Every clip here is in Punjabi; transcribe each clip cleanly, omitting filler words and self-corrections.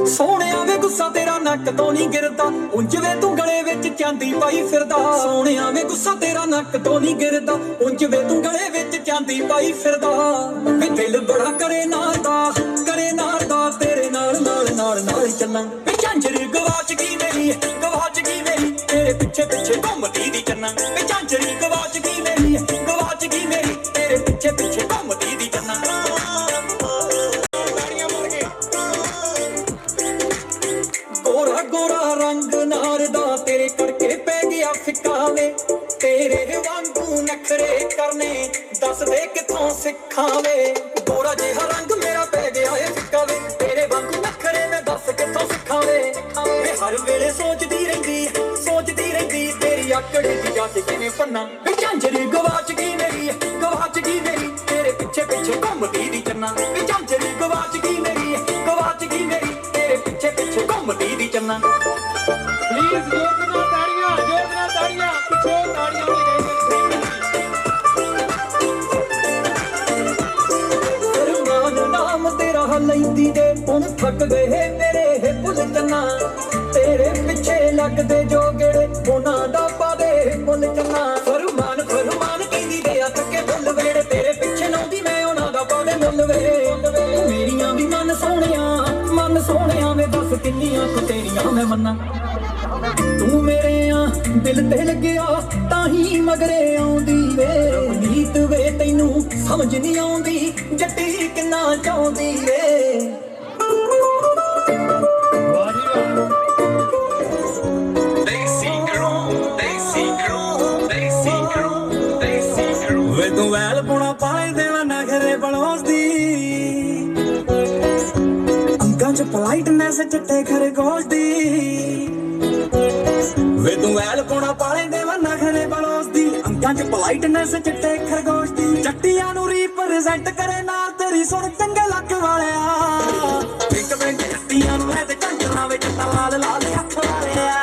सोहणिया वे गुस्सा तेरा नक तो नहीं गिरदा, उंज वे तू गले विच चांदी पाई फिरदा। सोहणिया वे गुस्सा तेरा नक तो नहीं गिरदा, उंज वे तू गले विच चांदी पाई फिरदा। वे दिल बड़ा करे नारदा तेरे नाल नाल नाल नाल चलना। वे झांझर गवाच गई मेरी तेरे पिछे पिछे घूमदी दी चन्ना। वे झांझर गवाच गई मेरी तेरे पिछे पिछे घूमदी दी चन्ना। गोरा गोरा रंग नारदा तेरे करके पै गया फिक्का वे। तेरे वांगू नखरे करने दस दे किथों सिक्खां वे। गोरा जिहा रंग मेरा पै गया है फिक्का वे। तेरे वांगू नखरे मैं दस किथों सिक्खां वे। मैं हर वेले सोचदी रहिंदी तेरी आकड़ी दी जात किवें पन्ना। वे झांझर गवाच गई मेरी तेरे पिछे पिछे घूमदी दी चन्ना। वे झांझर गवाच गई मेरी तेरे पिछे पिछे घूमदी दी चन्ना। प्लीज जोरदार ताड़ियां पिछे ताड़ियां होनी चाहिए। फरमान नाम तेरा लैंदी दे हुण थक गए मेरे भुल चन्ना। तेरे पिछे लगदे जो गेड़े उन्हां दा पादे भुल चन्ना। फरमान कहंदी दे थके भुल वेड़े तेरे पिछे लाउंदी मैं उन्हां दा पादे मुल वे। मेरियां भी मन सोहणिया वे दस किन्नियां कुछ तेरियां मैं मन्ना। तू मेरे दिल ते लग्या ताही मगरे आउंदी वे। नीत वे तैनू समझ नहीं आउंदी जट्टी किन्ना चाहुंदी वे। वे तू वैल पुणा पाए देवा नखरे बनोसदी। अंकां च पोलाइटनेस चिट्टे खरगोश दी। वे तू वैल पुणा पाले देवा नखरे बनोसदी। अंकां च पोलाइटनेस चिट्टे खरगोश दी। जट्टियां नू रिप्रेजेंट करे नाल तेरी सुण चंगे लक वालिया। एक बैंक जट्टियां नू है ते झंझरां विच लाल लाल अख वालिया।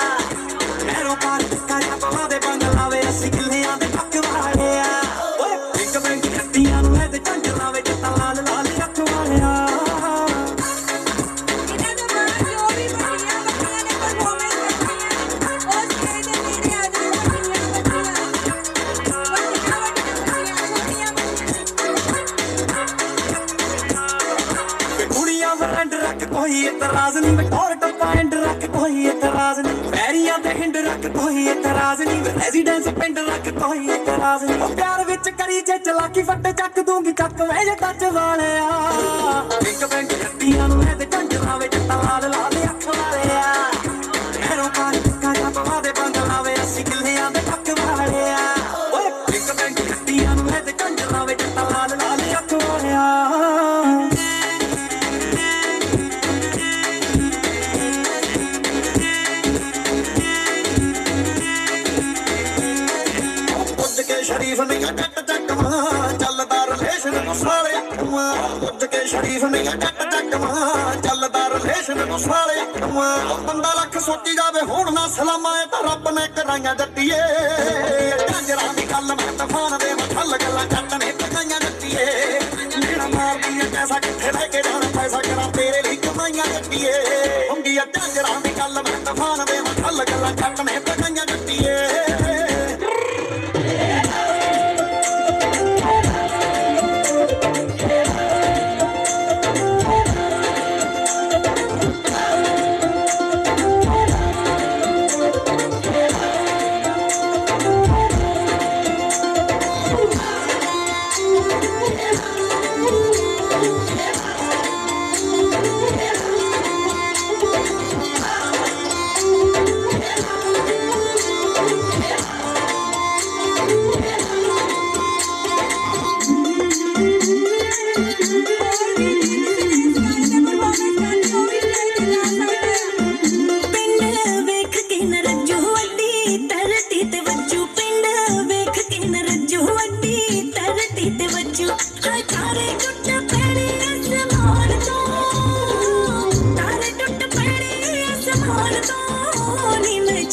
मैरों पार करिया पवा दे बंगला वे अस्सी किल्लियां दे हक वालिया। एक बैंक जट्टियां नू है ते झंझरां विच लाल लाल अख वालिया। कोई एतराज नहीं वे टोर टप्पा एंड रख कोई एतराज नहीं। पैरियां ते हिंड रख कोई एतराज नहीं। वे रेजिडेंस पिंड रख कोई एतराज नहीं। प्यार विच करी जे चलाकी फट चक दूंगी चक वे जे टच वालिया। एक बैंक जट्टियां नू है ते झंझरां विच लाल लाल अख वालिया। मैरों पार करिया पवा दे बंगला वे अस्सी किल्लियां दे हक वालिया। एक बैंक जट्टियां नू है ते झंझरां विच लाल लाल अख वालिया। शरीफ नहीं जट चकवा चलदा रिलेशन नू साले अखवा। पुज के शरीफ नहीं जट चकवा चलदा रिलेशन नू साले अखवा। बंदा लख सोची जावे हुण ना सलामा ए तां रब ने कराईयां जट्टीए। झांझरां दी गल मैं तूफान दे मथल गल्लां जट ने पकाईयां जट्टीए। मेरा मारदी ए पैसा किथे लेके जाना पैसा करा तेरे लिए कमाईयां जट्टीए। हुंदी ए झांझरां दी गल मैं तूफान दे मथल गल्लां जट ने पकाईयां जट्टीए।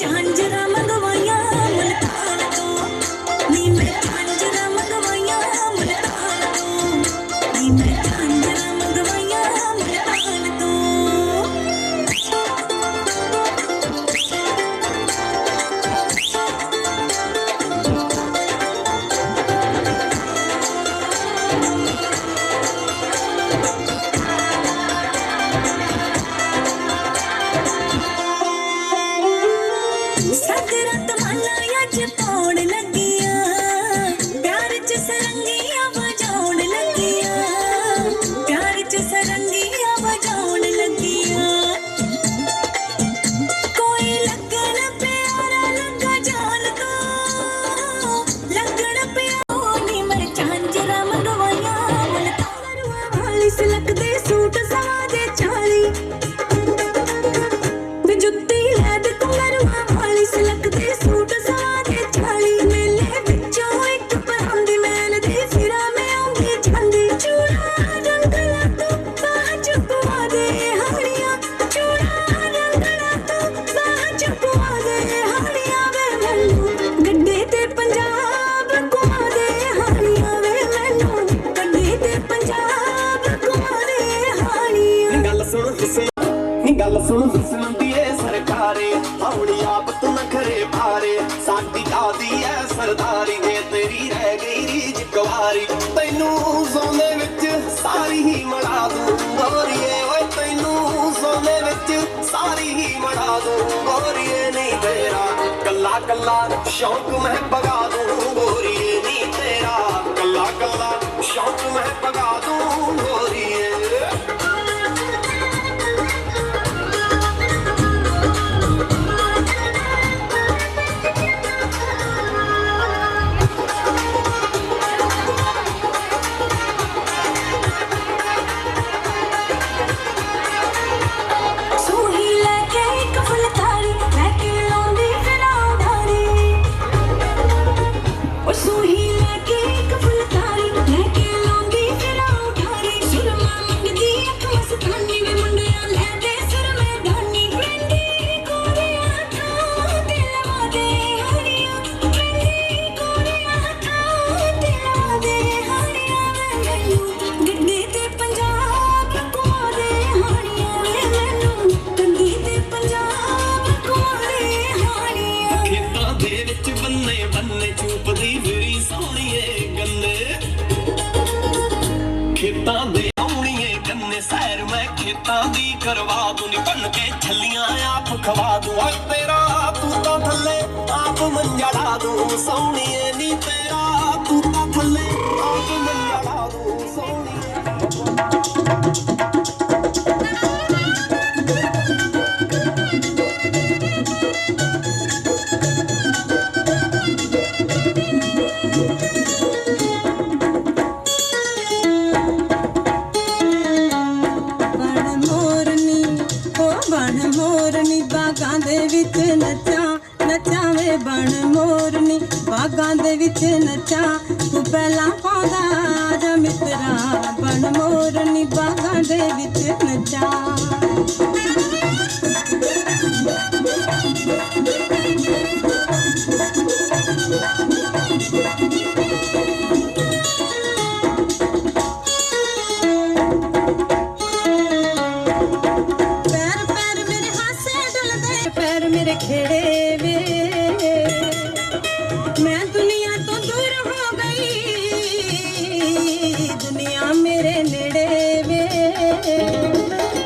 झांझरा मंगवाया मुल्तान तो नी मैं झांझरा मंगवाया तेरी रह गई रीज कुवारी तैनू सोने विच सारी ही मड़ा दूं गोरीए ओए तैनू सोने विच सारी ही मड़ा दूं गोरीए नहीं तेरा कल्ला कल्ला शौक मैं पगा दूं गोरीए नहीं तेरा कल्ला कल्ला शौक मैं पगा दूं गोरीए खेतां दे आउणीए गन्ने सैर मैं खेतां दी करवा दूं नी बन के छल्लियां आप खवा दूं ओए तेरा तू तां थल्ले आप मंजा ला दूं सोहणीए नी तेरा तू तां थल्ले आप मंजा ला दूं सोहणीए बन मोरनी बागां दे विच नचा तू पहला पांदा जा मित्रा बन मोरनी बागां दे विच नचा पैर पैर मेरे हासे डुलदे पैर मेरे खेड़े वे मैं दुनिया तो दूर हो गई दुनिया मेरे नेड़े वे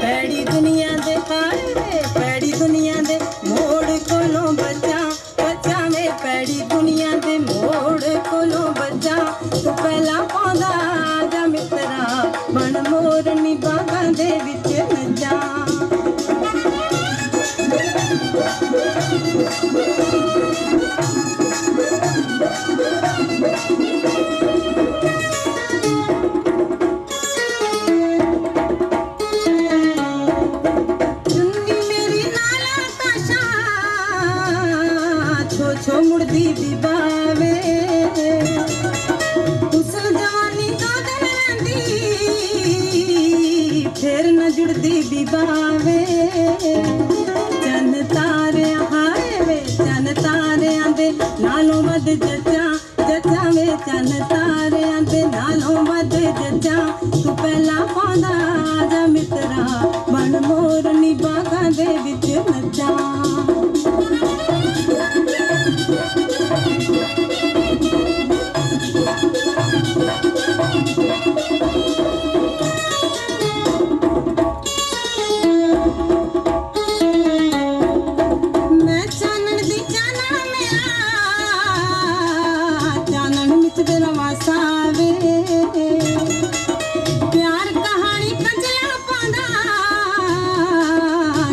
पैड़ी दुनिया दे पार वे पैड़ी दुनिया दे मोड़ कोलों बचा बचा वे पैड़ी दुनिया दे मोड़ कोलों बचा तू पहला पांदा जा मित्रा बन मोरनी बागां दे विच नचा छो मुड़दी बिबावे उसल जवानी दो दिन रंदी फिर न जुड़दी बिबावे चन तारे हाय वे चन तारे आंदे नालों वध जचा जचा वे चन तारे आंदे नालों वध जचा तू पहला पांदा जा मित्रा बन मोरनी बागां दे विच नचा मैं चानन दी चाना मेरा चानन मिच तेरा वासा वे प्यार कहानी कंजला पांदा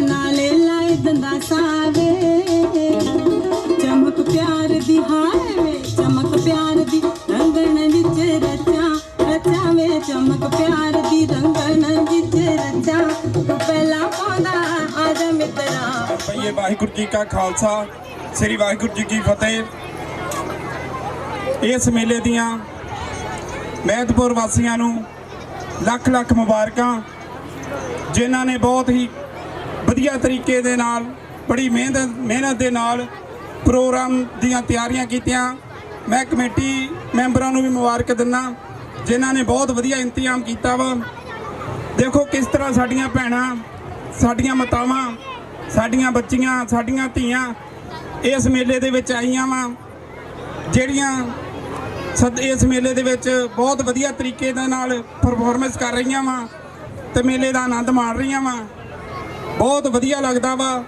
नाले लाए दंदा सावे चमक प्यार दी हाय वे चमक प्यार दी रंगन विच रचा रचा वे चमक प्यार दी रंगन विच रचा तू पहला पांदा आजा मित्रा ਭਈਏ ਵਾਹਿਗੁਰੂ ਜੀ ਕਾ ਖਾਲਸਾ ਸ੍ਰੀ ਵਾਹਿਗੁਰੂ ਜੀ ਕੀ ਫਤਿਹ। ਇਸ ਮੇਲੇ ਦੀਆਂ ਮਹਿਤਪੁਰ ਵਾਸੀਆਂ ਨੂੰ ਲੱਖ ਲੱਖ ਮੁਬਾਰਕਾਂ ਜਿਨ੍ਹਾਂ ਨੇ ਬਹੁਤ ਹੀ ਵਧੀਆ ਤਰੀਕੇ ਦੇ ਨਾਲ ਬੜੀ ਮਿਹਨਤ ਦੇ ਨਾਲ ਪ੍ਰੋਗਰਾਮ ਦੀਆਂ ਤਿਆਰੀਆਂ ਕੀਤੀਆਂ। ਮੈਂ ਕਮੇਟੀ ਮੈਂਬਰਾਂ ਨੂੰ ਵੀ ਮੁਬਾਰਕ ਦਿੰਦਾ ਜਿਨ੍ਹਾਂ ਨੇ ਬਹੁਤ ਵਧੀਆ ਇੰਤਜ਼ਾਮ ਕੀਤਾ ਵਾ। ਦੇਖੋ ਕਿਸ ਤਰ੍ਹਾਂ ਸਾਡੀਆਂ ਭੈਣਾਂ ਸਾਡੀਆਂ ਮਾਤਾਵਾਂ ਸਾਡੀਆਂ ਬੱਚੀਆਂ ਸਾਡੀਆਂ ਧੀਆਂ ਇਸ ਮੇਲੇ ਦੇ ਵਿੱਚ ਆਈਆਂ ਵਾ ਜਿਹੜੀਆਂ ਇਸ ਮੇਲੇ ਦੇ ਵਿੱਚ ਬਹੁਤ ਵਧੀਆ ਤਰੀਕੇ ਦੇ ਨਾਲ ਪਰਫਾਰਮੈਂਸ ਕਰ ਰਹੀਆਂ ਵਾ ਤੇ ਮੇਲੇ ਦਾ ਆਨੰਦ ਮਾਣ ਰਹੀਆਂ ਵਾ। ਬਹੁਤ ਵਧੀਆ ਲੱਗਦਾ ਵਾ।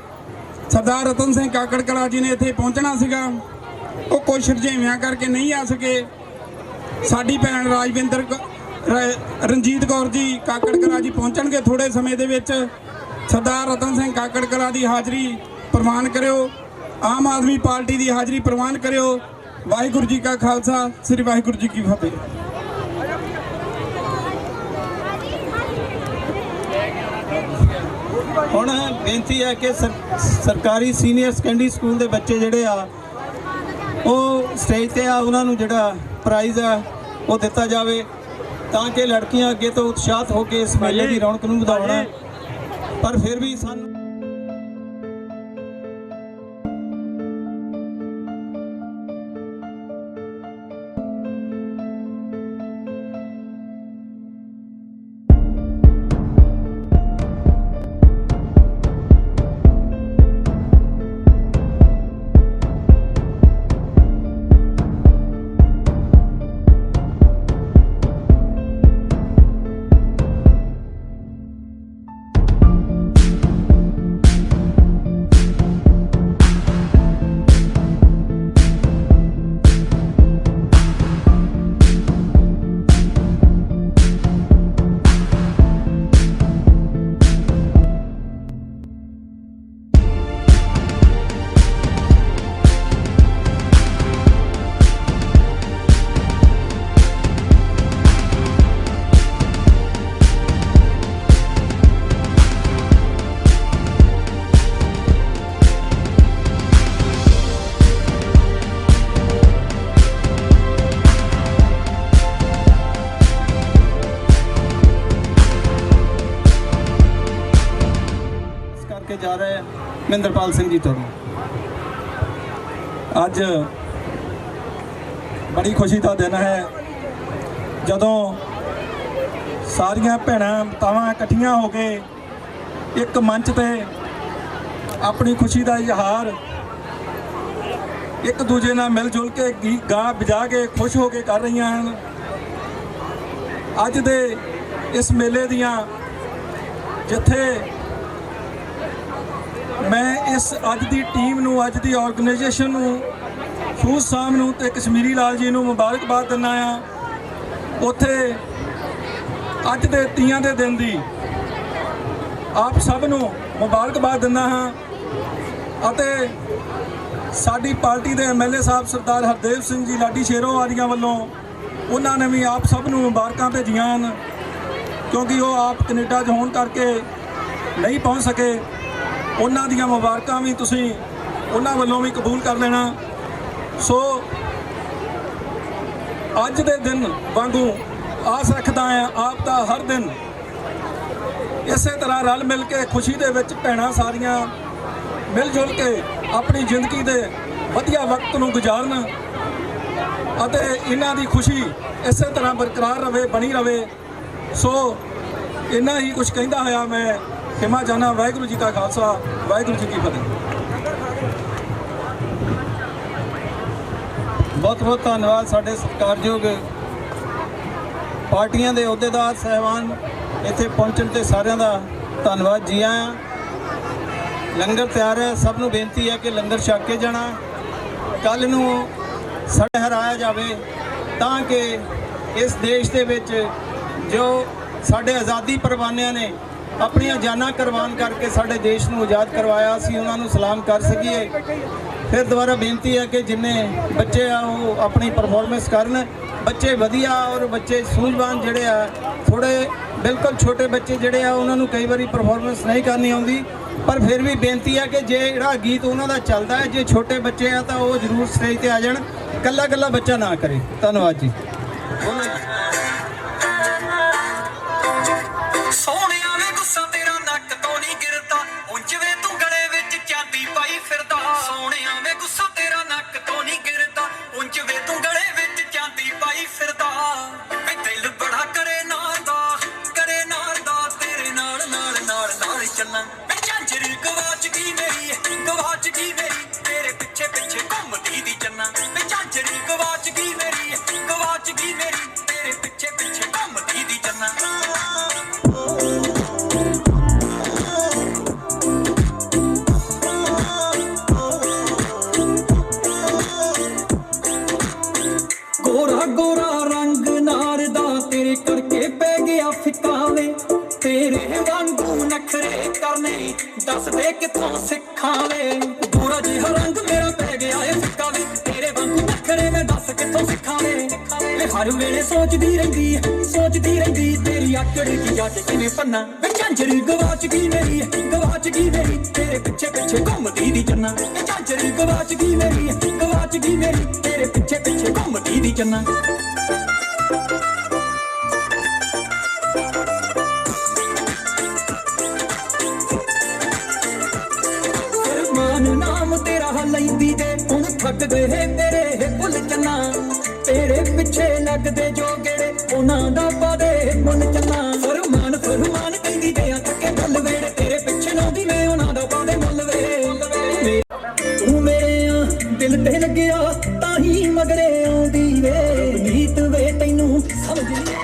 ਸਰਦਾਰ ਰਤਨ ਸਿੰਘ ਕਾਕੜ ਕਲਾਂ ਜੀ ਨੇ ਇੱਥੇ ਪਹੁੰਚਣਾ ਸੀਗਾ, ਉਹ ਕੁਛ ਰੁਝੇਵਿਆਂ ਕਰਕੇ ਨਹੀਂ ਆ ਸਕੇ। ਸਾਡੀ ਭੈਣ ਰਾਜਵਿੰਦਰ ਰਣਜੀਤ ਕੌਰ ਜੀ ਕਾਕੜ ਕਲਾਂ ਜੀ ਪਹੁੰਚਣਗੇ ਥੋੜੇ ਸਮੇਂ ਦੇ ਵਿੱਚ। ਸਰਦਾਰ ਰਤਨ ਸਿੰਘ ਕਾਕੜ ਕਲਾਂ ਦੀ ਹਾਜ਼ਰੀ ਪ੍ਰਵਾਨ ਕਰਿਓ, ਆਮ ਆਦਮੀ ਪਾਰਟੀ ਦੀ ਹਾਜ਼ਰੀ ਪ੍ਰਵਾਨ ਕਰਿਓ। ਵਾਹਿਗੁਰੂ ਜੀ ਕਾ ਖਾਲਸਾ, ਸ੍ਰੀ ਵਾਹਿਗੁਰੂ ਜੀ ਕੀ ਫਤਿਹ। ਹੁਣ ਬੇਨਤੀ ਹੈ ਕਿ ਸਰਕਾਰੀ ਸੀਨੀਅਰ ਸੈਕੰਡਰੀ ਸਕੂਲ ਦੇ ਬੱਚੇ ਜਿਹੜੇ ਆ ਉਹ ਸਟੇਜ ਤੇ ਆ, ਉਹਨਾਂ ਨੂੰ ਜਿਹੜਾ ਪ੍ਰਾਈਜ਼ ਆ ਉਹ ਦਿੱਤਾ ਜਾਵੇ ਤਾਂ ਕਿ ਲੜਕੀਆਂ ਅੱਗੇ ਤੋਂ ਉਤਸ਼ਾਹਿਤ ਹੋ ਕੇ ਇਸ ਮੇਲੇ ਦੀ ਰੌਣਕ ਨੂੰ ਵਧਾਉਣ। ਪਰ ਫਿਰ ਵੀ ਸਾਨੂੰ ਜਾ ਰਹੇ ਮਹਿੰਦਰਪਾਲ ਸਿੰਘ ਜੀ ਤੋਂ। ਅੱਜ ਬੜੀ ਖੁਸ਼ੀ ਦਾ ਦਿਨ ਹੈ ਜਦੋਂ ਸਾਰੀਆਂ ਭੈਣਾਂ ਮਾਤਾਵਾਂ ਇਕੱਠੀਆਂ ਹੋ ਕੇ ਇੱਕ ਮੰਚ ਤੇ ਆਪਣੀ ਖੁਸ਼ੀ ਦਾ ਇਜ਼ਹਾਰ ਇੱਕ ਦੂਜੇ ਨਾਲ ਮਿਲ ਜੁਲ ਕੇ ਗੀਤ ਗਾ ਵਜਾ ਕੇ ਖੁਸ਼ ਹੋ ਕੇ ਕਰ ਰਹੀਆਂ ਹਨ। ਅੱਜ ਦੇ ਇਸ ਮੇਲੇ ਦੀਆਂ ਜਿੱਥੇ ਮੈਂ ਇਸ ਅੱਜ ਦੀ ਟੀਮ ਨੂੰ, ਅੱਜ ਦੀ ਆਰਗੇਨਾਈਜੇਸ਼ਨ ਨੂੰ, ਸੂਝ ਸਾਹਿਬ ਨੂੰ ਤੇ ਕਸ਼ਮੀਰੀ ਲਾਲ ਜੀ ਨੂੰ ਮੁਬਾਰਕਬਾਦ ਦਿੰਦਾ ਆ। ਉੱਥੇ ਅੱਜ ਦੇ ਤੀਆਂ ਦੇ ਦਿਨ ਦੀ ਆਪ ਸਭ ਨੂੰ ਮੁਬਾਰਕਬਾਦ ਦਿੰਦਾ ਹਾਂ ਅਤੇ ਸਾਡੀ ਪਾਰਟੀ ਦੇ ਐਮਐਲਏ ਸਾਹਿਬ ਸਰਦਾਰ ਹਰਦੇਵ ਸਿੰਘ ਜੀ ਲਾਡੀ ਸ਼ੇਰੋਂ ਵਾਲੀਆਂ ਵੱਲੋਂ ਉਹਨਾਂ ਨੇ ਵੀ ਆਪ ਸਭ ਨੂੰ ਮੁਬਾਰਕਾਂ ਭੇਜੀਆਂ ਹਨ, ਕਿਉਂਕਿ ਉਹ ਆਪ ਕੈਨੇਡਾ 'ਚ ਹੋਣ ਕਰਕੇ ਨਹੀਂ ਪਹੁੰਚ ਸਕੇ। ਉਹਨਾਂ ਦੀਆਂ ਮੁਬਾਰਕਾਂ ਵੀ ਤੁਸੀਂ ਉਹਨਾਂ ਵੱਲੋਂ ਵੀ ਕਬੂਲ ਕਰ ਲੈਣਾ। ਸੋ ਅੱਜ ਦੇ ਦਿਨ ਵਾਂਗੂ ਆਸ ਰੱਖਦਾ ਹਾਂ ਆਪ ਦਾ ਹਰ ਦਿਨ ਇਸੇ ਤਰ੍ਹਾਂ ਰਲ ਮਿਲ ਕੇ ਖੁਸ਼ੀ ਦੇ ਵਿੱਚ ਭੈਣਾਂ ਸਾਰੀਆਂ ਮਿਲ ਜੁਲ ਕੇ ਆਪਣੀ ਜ਼ਿੰਦਗੀ ਦੇ ਵਧੀਆ ਵਕਤ ਨੂੰ ਗੁਜ਼ਾਰਨ ਅਤੇ ਇਹਨਾਂ ਦੀ ਖੁਸ਼ੀ ਇਸੇ ਤਰ੍ਹਾਂ ਬਰਕਰਾਰ ਰਵੇ, ਬਣੀ ਰਵੇ। ਸੋ ਇੰਨਾ ਹੀ ਕੁਝ ਕਹਿੰਦਾ ਹੋਇਆ ਮੈਂ ਖਿਮਾ ਚਾਹੁੰਦਾ। ਵਾਹਿਗੁਰੂ ਜੀ ਕਾ ਖਾਲਸਾ, ਵਾਹਿਗੁਰੂ ਜੀ ਕੀ ਫਤਿਹ। ਬਹੁਤ ਬਹੁਤ ਧੰਨਵਾਦ ਸਾਡੇ ਸਤਿਕਾਰਯੋਗ ਪਾਰਟੀਆਂ ਦੇ ਅਹੁਦੇਦਾਰ ਸਾਹਿਬਾਨ ਇੱਥੇ ਪਹੁੰਚਣ ਤੇ ਸਾਰਿਆਂ ਦਾ ਧੰਨਵਾਦ। ਜੀ ਆਇਆਂ। ਲੰਗਰ ਤਿਆਰ ਹੈ, ਸਭ ਨੂੰ ਬੇਨਤੀ ਹੈ ਕਿ ਲੰਗਰ ਛਕ ਕੇ ਜਾਣਾ। ਕੱਲ੍ਹ ਨੂੰ ਸਾਡੇ ਹਰਾਇਆ ਜਾਵੇ ਤਾਂ ਕਿ ਇਸ ਦੇਸ਼ ਦੇ ਵਿੱਚ ਜੋ ਸਾਡੇ ਆਜ਼ਾਦੀ ਪਰਵਾਨਿਆਂ ਨੇ ਆਪਣੀਆਂ ਜਾਨਾਂ ਕੁਰਬਾਨ ਕਰਕੇ ਸਾਡੇ ਦੇਸ਼ ਨੂੰ ਆਜ਼ਾਦ ਕਰਵਾਇਆ, ਅਸੀਂ ਉਹਨਾਂ ਨੂੰ ਸਲਾਮ ਕਰ ਸਕੀਏ। ਫਿਰ ਦੁਬਾਰਾ ਬੇਨਤੀ ਹੈ ਕਿ ਜਿੰਨੇ ਬੱਚੇ ਆ ਉਹ ਆਪਣੀ ਪਰਫਾਰਮੈਂਸ ਕਰਨ। ਬੱਚੇ ਵਧੀਆ ਔਰ ਬੱਚੇ ਸੂਝਵਾਨ ਜਿਹੜੇ ਆ, ਥੋੜ੍ਹੇ ਬਿਲਕੁਲ ਛੋਟੇ ਬੱਚੇ ਜਿਹੜੇ ਆ ਉਹਨਾਂ ਨੂੰ ਕਈ ਵਾਰੀ ਪਰਫਾਰਮੈਂਸ ਨਹੀਂ ਕਰਨੀ ਆਉਂਦੀ, ਪਰ ਫਿਰ ਵੀ ਬੇਨਤੀ ਹੈ ਕਿ ਜੇ ਜਿਹੜਾ ਗੀਤ ਉਹਨਾਂ ਦਾ ਚੱਲਦਾ ਹੈ, ਜੇ ਛੋਟੇ ਬੱਚੇ ਆ ਤਾਂ ਉਹ ਜ਼ਰੂਰ ਸਟੇਜ ਤੇ ਆ ਜਾਣ, ਇਕੱਲਾ ਇਕੱਲਾ ਬੱਚਾ ਨਾ ਕਰੇ। ਧੰਨਵਾਦ ਜੀ। ਸੋਹਣਿਆ ਵੇ ਗੁੱਸਾ ਤੇਰਾ ਨੱਕ ਤੋਂ ਨਹੀਂ ਗਿਰਦਾ, ਉਂਝ ਵੇ ਤੂੰ ਗਲੇ ਵਿੱਚ ਚਾਂਦੀ ਪਾਈ ਫਿਰਦਾ। ਸੋਹਣਿਆ ਵੇ ਗੁੱਸਾ ਤੇਰਾ ਨੱਕ ਤੋਂ ਨਹੀਂ ਗਿਰਦਾ, ਉਂਝ ਵੇ ਤੂੰ ਗਲੇ ਵਿੱਚ ਚਾਂਦੀ ਪਾਈ ਫਿਰਦਾ। ਵੇ ਦਿਲ ਬੜਾ ਕਰੇ ਨਾਲ ਦਾ ਤੇਰੇ ਨਾਲ ਨਾਲ ਨਾਲ ਚੱਲਾਂ। ਵੇ ਝਾਂਜਰ ਗਵਾਚ ਗਈ ਮੇਰੀ, ਗਵਾਚ ਗਈ ਮੇਰੀ, ਤੇਰੇ ਪਿੱਛੇ ਪਿੱਛੇ ਘੁੰਮਦੀ ਦੀ ਚੰਨਾ। ਵੇ ਝਾਂਜਰ ਗਵਾਚ ਗਈ ਮੇਰੀ, ਗਵਾਚ ਗਈ ਮੇਰੀ ਤੇਰੇ ਪਿੱਛੇ ਪਿੱਛੇ ਘੁੰਮਦੀ ਦੀ ਜੰਨਾ ਗੋਰਾ ਗੋਰਾ ਰੰਗ ਨਾਰ ਦਾ ਤੇਰੇ ਕਰਕੇ ਪੈ ਗਿਆ ਫਿੱਕਾ ਵੇ ਤੇਰੇ ਵਾਂਗੂ ਨਖਰੇ ਕਰਨੇ ਦੱਸ ਦੇ ਕਿੱਥੋਂ ਸਿੱਖਾਂ ਵੇ ਗੋਰਾ ਜਿਹਾ ਰੰਗ ਮੇਰਾ ਪੈ ਗਿਆ ਏ ਫਿੱਕਾ ਵੇ ਤੇਰੇ ਵਾਂਗੂ ਨਖਰੇ ਮੈਂ ਦੱਸ ਕਿੱਥੋਂ ਸਿੱਖਾਂ ਵੇ ਹਰ ਵੇਲੇ ਸੋਚਦੀ ਰਹਿੰਦੀ ਤੇਰੀ ਆਕੜ ਕੀ ਜਾ ਕੇ ਕਿਵੇਂ ਪੰਨਾ ਵੇ ਝਾਂਜਰ ਗਵਾਚ ਗਈ ਮੇਰੀ ਤੇਰੇ ਪਿੱਛੇ ਪਿੱਛੇ ਘੁੰਮਦੀ ਦੀ ਜੰਨਾ ਝਾਂਜਰ ਗਵਾਚ ਗਈ ਮੇਰੀ ਤੇਰੇ ਪਿੱਛੇ ਪਿੱਛੇ ਘੁੰਮਦੀ ਦੀ ਜੰਨਾ ਨਾਮ ਤੇਰਾ ਲੈਂਦੀ ਦੇ ਹੁਣ ਥੱਕ ਗਏ ਤੇਰੇ ਭੁੱਲ ਚੰਨਾ ਤੇਰੇ ਪਿੱਛੇ ਲੱਗਦੇ ਜੋ ਗੇੜੇ ਉਹਨਾਂ ਦਾ ਪਾਦੇ ਮੁੱਲ ਚੰਨਾ ਫਰਮਾਨ ਕਹਿੰਦੀ ਦੇ ਆ ਥੱਕੇ ਭੁੱਲ ਵੇੜੇ ਤੇਰੇ ਪਿੱਛੇ ਲਾਉਂਦੀ ਮੈਂ ਉਹਨਾਂ ਦਾ ਪਾਦੇ ਮੁੱਲ ਵੇ ਤੂੰ ਮੇਰੇ ਦਿਲ ਤੇ ਲੱਗਿਆ ਤਾਂ ਹੀ ਮਗਰੇ ਆਉਂਦੀ ਵੇ ਨੀਤ ਵੇ ਤੈਨੂੰ ਸਮਝ ਨਹੀਂ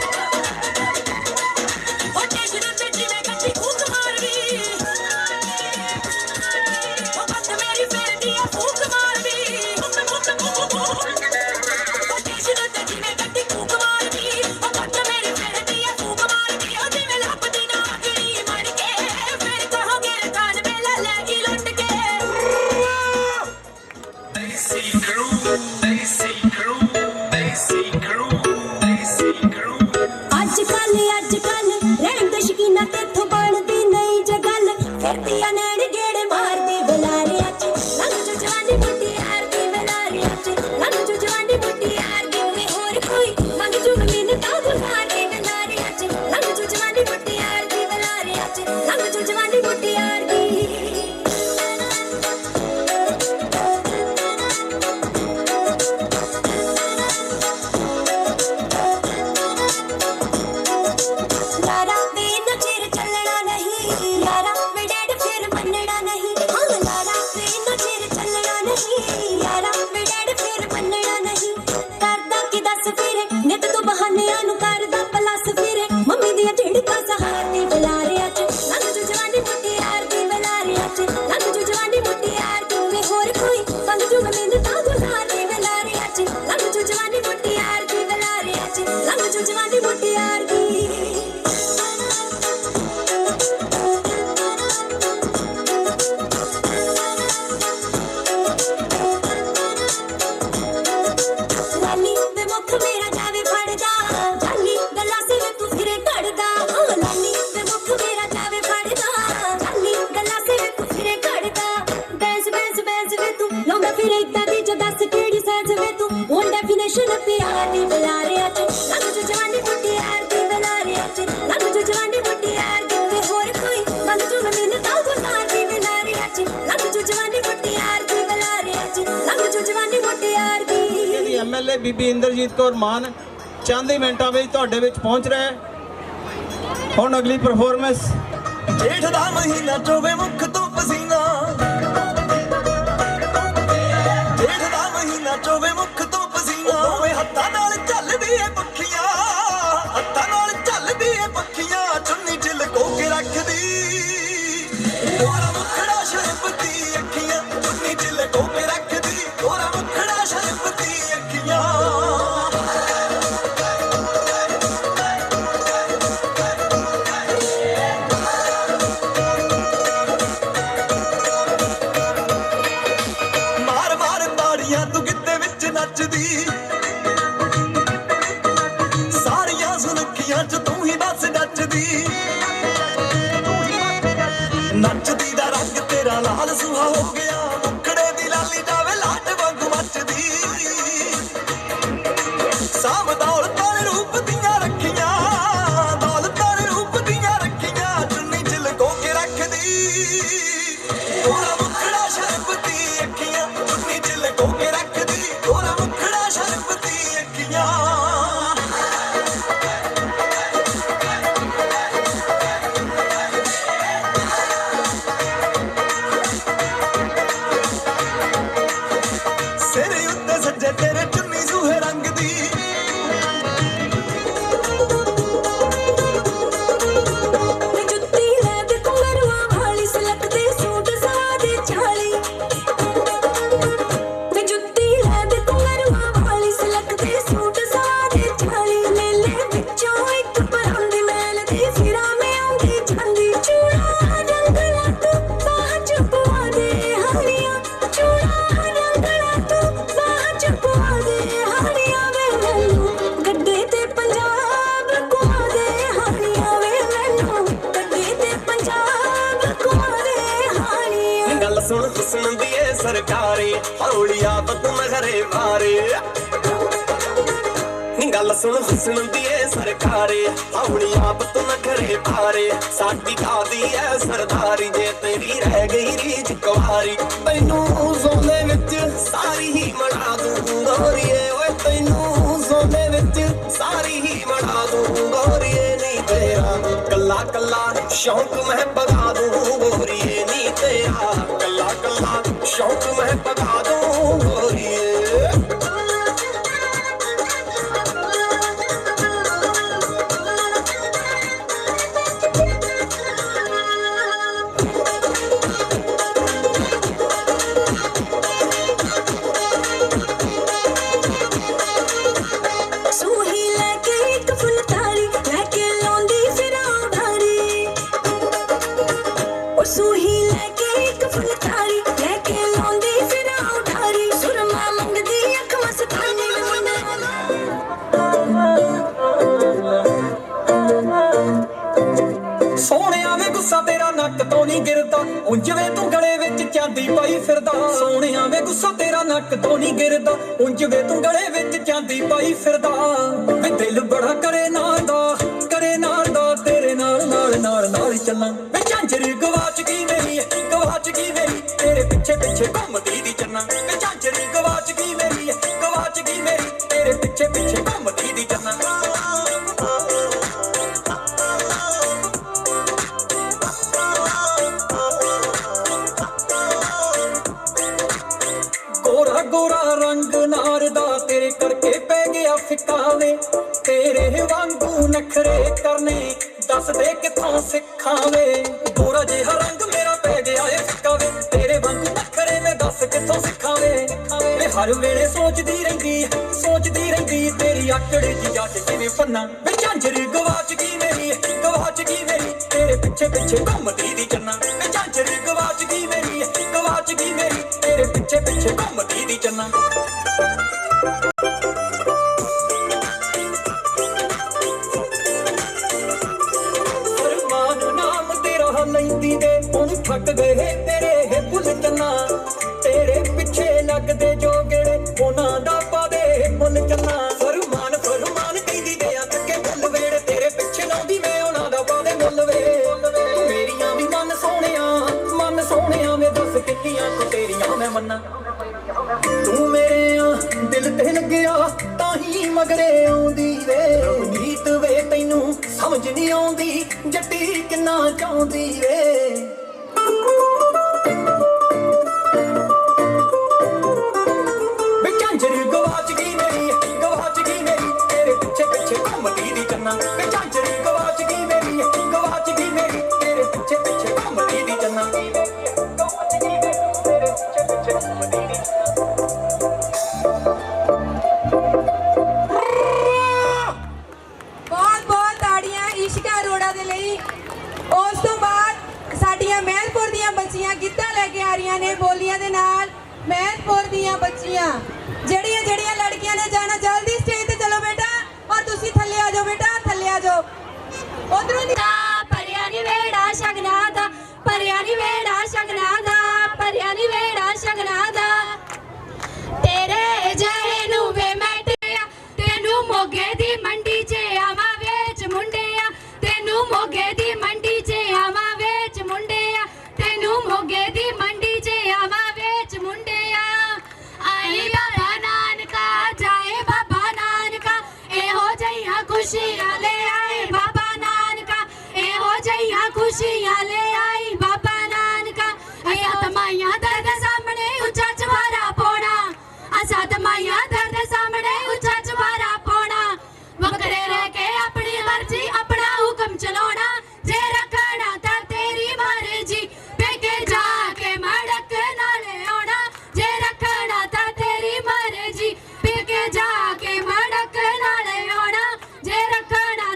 ਐਮਐਲਏ ਬੀਬੀ ਇੰਦਰਜੀਤ ਕੌਰ ਮਾਨ ਚੰਦ ਹੀ ਮਿੰਟਾਂ ਵਿੱਚ ਤੁਹਾਡੇ ਵਿੱਚ ਪਹੁੰਚ ਰਿਹਾ ਹੈ। ਹੁਣ ਅਗਲੀ ਪਰਫਾਰਮੈਂਸ ਜੇਠ ਦਾ ਮਹੀਨਾ ਚੋਵੇ ਮੁੱਖ ਤੋਂ ਪਸੀਨਾ ਜੇਠ ਦਾ ਮਹੀਨਾ ਚੋਵੇ ਮੁੱਖ ਤੋਂ ਪਸੀਨਾ ਓਏ ਹੱਥਾਂ ਨਾਲ ਚੱਲਦੀ ਏ ਪੱਖੀਆਂ ਹੱਥਾਂ ਨਾਲ ਚੱਲਦੀ ਏ ਪੱਖੀਆਂ ਚੁੰਨੀ ਚ ਲਕੋ ਕੇ ਰੱਖਦੀ ਗੋਰਾ ਮੁਖੜਾ ਸ਼ਰਪਤੀ ਅੱਖੀਆਂ ਚੁੰਨੀ ਚ ਲਕੋ ਕੇ ਰੱਖਦੀ ਗੋਰਾ ਮੁਖੜਾ ਸ਼ਰਪਤੀ ਅੱਖੀਆਂ ਤੂੰ ਕਿੱਤੇ ਵਿੱਚ ਨੱਚਦੀ ਸਾਰੀਆਂ ਸੁਨੱਖੀਆਂ ਚ ਤੂੰ ਹੀ ਬਸ ਨੱਚਦੀ ਨੱਚਦੀ ਦਾ ਰੰਗ ਤੇਰਾ ਲਾਲ ਸੁਹਾ ਹੋ ਗਿਆ ਮੁਖੜੇ ਦੀ ਲਾਲੀ ਜਾਵੇ ਲਾਟ ਵਾਂਗੂ ਮੱਚਦੀ ਸਾਮ ਦੌਲਤਾਂ ਨੇ ਰੂਪ ਦੀਆਂ ਰੱਖੀਆਂ ਦੌਲਤਾਂ ਨੇ ਰੂਪ ਦੀਆਂ ਰੱਖੀਆਂ ਚੁੰਨੀ ਚ ਲਕੋ ਕੇ ਰੱਖਦੀ ਗੋਰਾ ਮੁਖੜਾ ਸ਼ਰਪਤੀ ਅੱਖੀਆਂ ਚੁੰਨੀ ਚ ਲਕੋ ਕੇ ਰੱਖਦੀ ਗੋਰਾ ਮੁਖੜਾ ਸ਼ਰਪਤੀ ਅੱਖੀਆਂ गल सुन हुस्न दी ए सरकारे अपनी आप तू न करे पारे साडी कादी है सरदारी जे तेरी रह गई रीच कुवारी तैनू सोने विच सारी ही मना दूं गोरीए ओए तैनू सोने विच सारी ही मना दूं गोरीए नी तेरा कल्ला कल्ला शौक मैं पगा दूं गोरीए नी तेरा कल्ला कल्ला शौक मैं पगा दूं गोरीए ਉਂਝ ਵੇ ਤੂੰ ਗਲੇ ਵਿੱਚ ਚਾਂਦੀ ਪਾਈ ਫਿਰਦਾ ਸੋਹਣਿਆ ਵੇ ਗੁੱਸਾ ਤੇਰਾ ਨੱਕ ਤੋਂ ਨਹੀਂ ਗਿਰਦਾ ਉਂਝ ਵੇ ਤੂੰ ਗਲੇ ਵਿੱਚ ਚਾਂਦੀ ਪਾਈ ਫਿਰਦਾ ਵੇ ਦਿਲ ਬੜਾ ਕਰੇ ਨਾਲ ਦਾ ਤੇਰੇ ਨਾਲ ਨਾਲ ਚੱਲਾਂ ਵੇ ਝਾਂਜਰ ਗਵਾਚ ਗਈ ਮੇਰੀ ਤੇਰੇ ਪਿੱਛੇ ਘੁੰਮਦੀ ਦੀ ਚੰਨਾ ਵੇ ਝਾਂਜਰ ਗਵਾਚ ਗਈ ਮੇਰੀ ਤੇਰੇ ਪਿੱਛੇ ਘੁੰਮਦੀ ਦੀ ਚੰਨਾ गोरा रंग नार दा तेरे करके पै गया फिक्का वे तेरे वांगू नखरे करने दस दे किथों सिक्खां वे गोरा जिहा रंग मेरा पै गया है फिक्का वे तेरे वांगू नखरे मैं दस किथों सिक्खां वे हर वेले सोचदी रहिंदी तेरी आकड़ जी जट किवें फन्ना वे झांझर गवाच गई मेरी तेरे पिछे घुमदी दी चन्ना वे झांझर गवाच गई मेरी तेरे पिछे घुमदी दी चन्ना फरमान नाम तेरा लैंदी दे हुण थक गए तेरे भुल चन्ना तेरे पिछे लगदे जो गेड़े उन्हां दा पा दे मुल चन्ना फरमान कहंदी दे थके भुल वेड़े तेरे पिछे लाउंदी मैं उन्हां दा पा दे मुल वे मेरियां भी मन सोहणिया वे दस कितनियां तू तेरियां मैं मन्ना तू मेरे दिल ते लग्या ताही मगरे आउंदी वे गीत वे तैनू समझ नहीं आउंदी जट्टी किन्ना चाहुंदी वे झांझर गवाच गई मेरी तेरे पिछे घुमदी दी चन्ना झांझर गवाच गई मेरी तेरे पिछे घुमदी दी चन्ना बहुत ताड़ियां इश्का अरोड़ा दे लई उस तो बाद साडियां महलपुर दियां बच्चियां गिद्धा लेके आ रही ने बोलियां दे नाल महलपुर दियां बच्चियां जड़ियां लड़कियां ने जाना जल्दी स्टेज ते चलो बेटा और तुसी थल्ले आ जाओ बेटा थल्ले आ जाओ उधरों परिया नी वेड़ा शगना दा परिया नी वेड़ा शगना दा परिया नी वेड़ा शगना दा तेरे जहे नू वे मैटिया तेनू मोगे दी मंडी च आवा वेच मुंडिया तेनू मोगे दी मंडी च आवा वेच मुंडिया तेनू मोगे दी मंडी च आवा वेच मुंडिया आई बाबा नानका जाए बाबा नानका एहो जइया खुशियां ले आए बाबा नानका एहो जइया खुशियां ले आई बाबा नानका अया तमाया दर्द सामने उच्चा चवारा पोना असा तमाया दर्द सामने उच्चा चवारा पोना वकरे रह के अपनी मर्जी अपना हुक्म चलाना जे रखना ता तेरी मर्जी पेके जाके मड़क नाले आना जे रखना ता तेरी मर्जी पेके जाके मड़क नाले आना जे रखना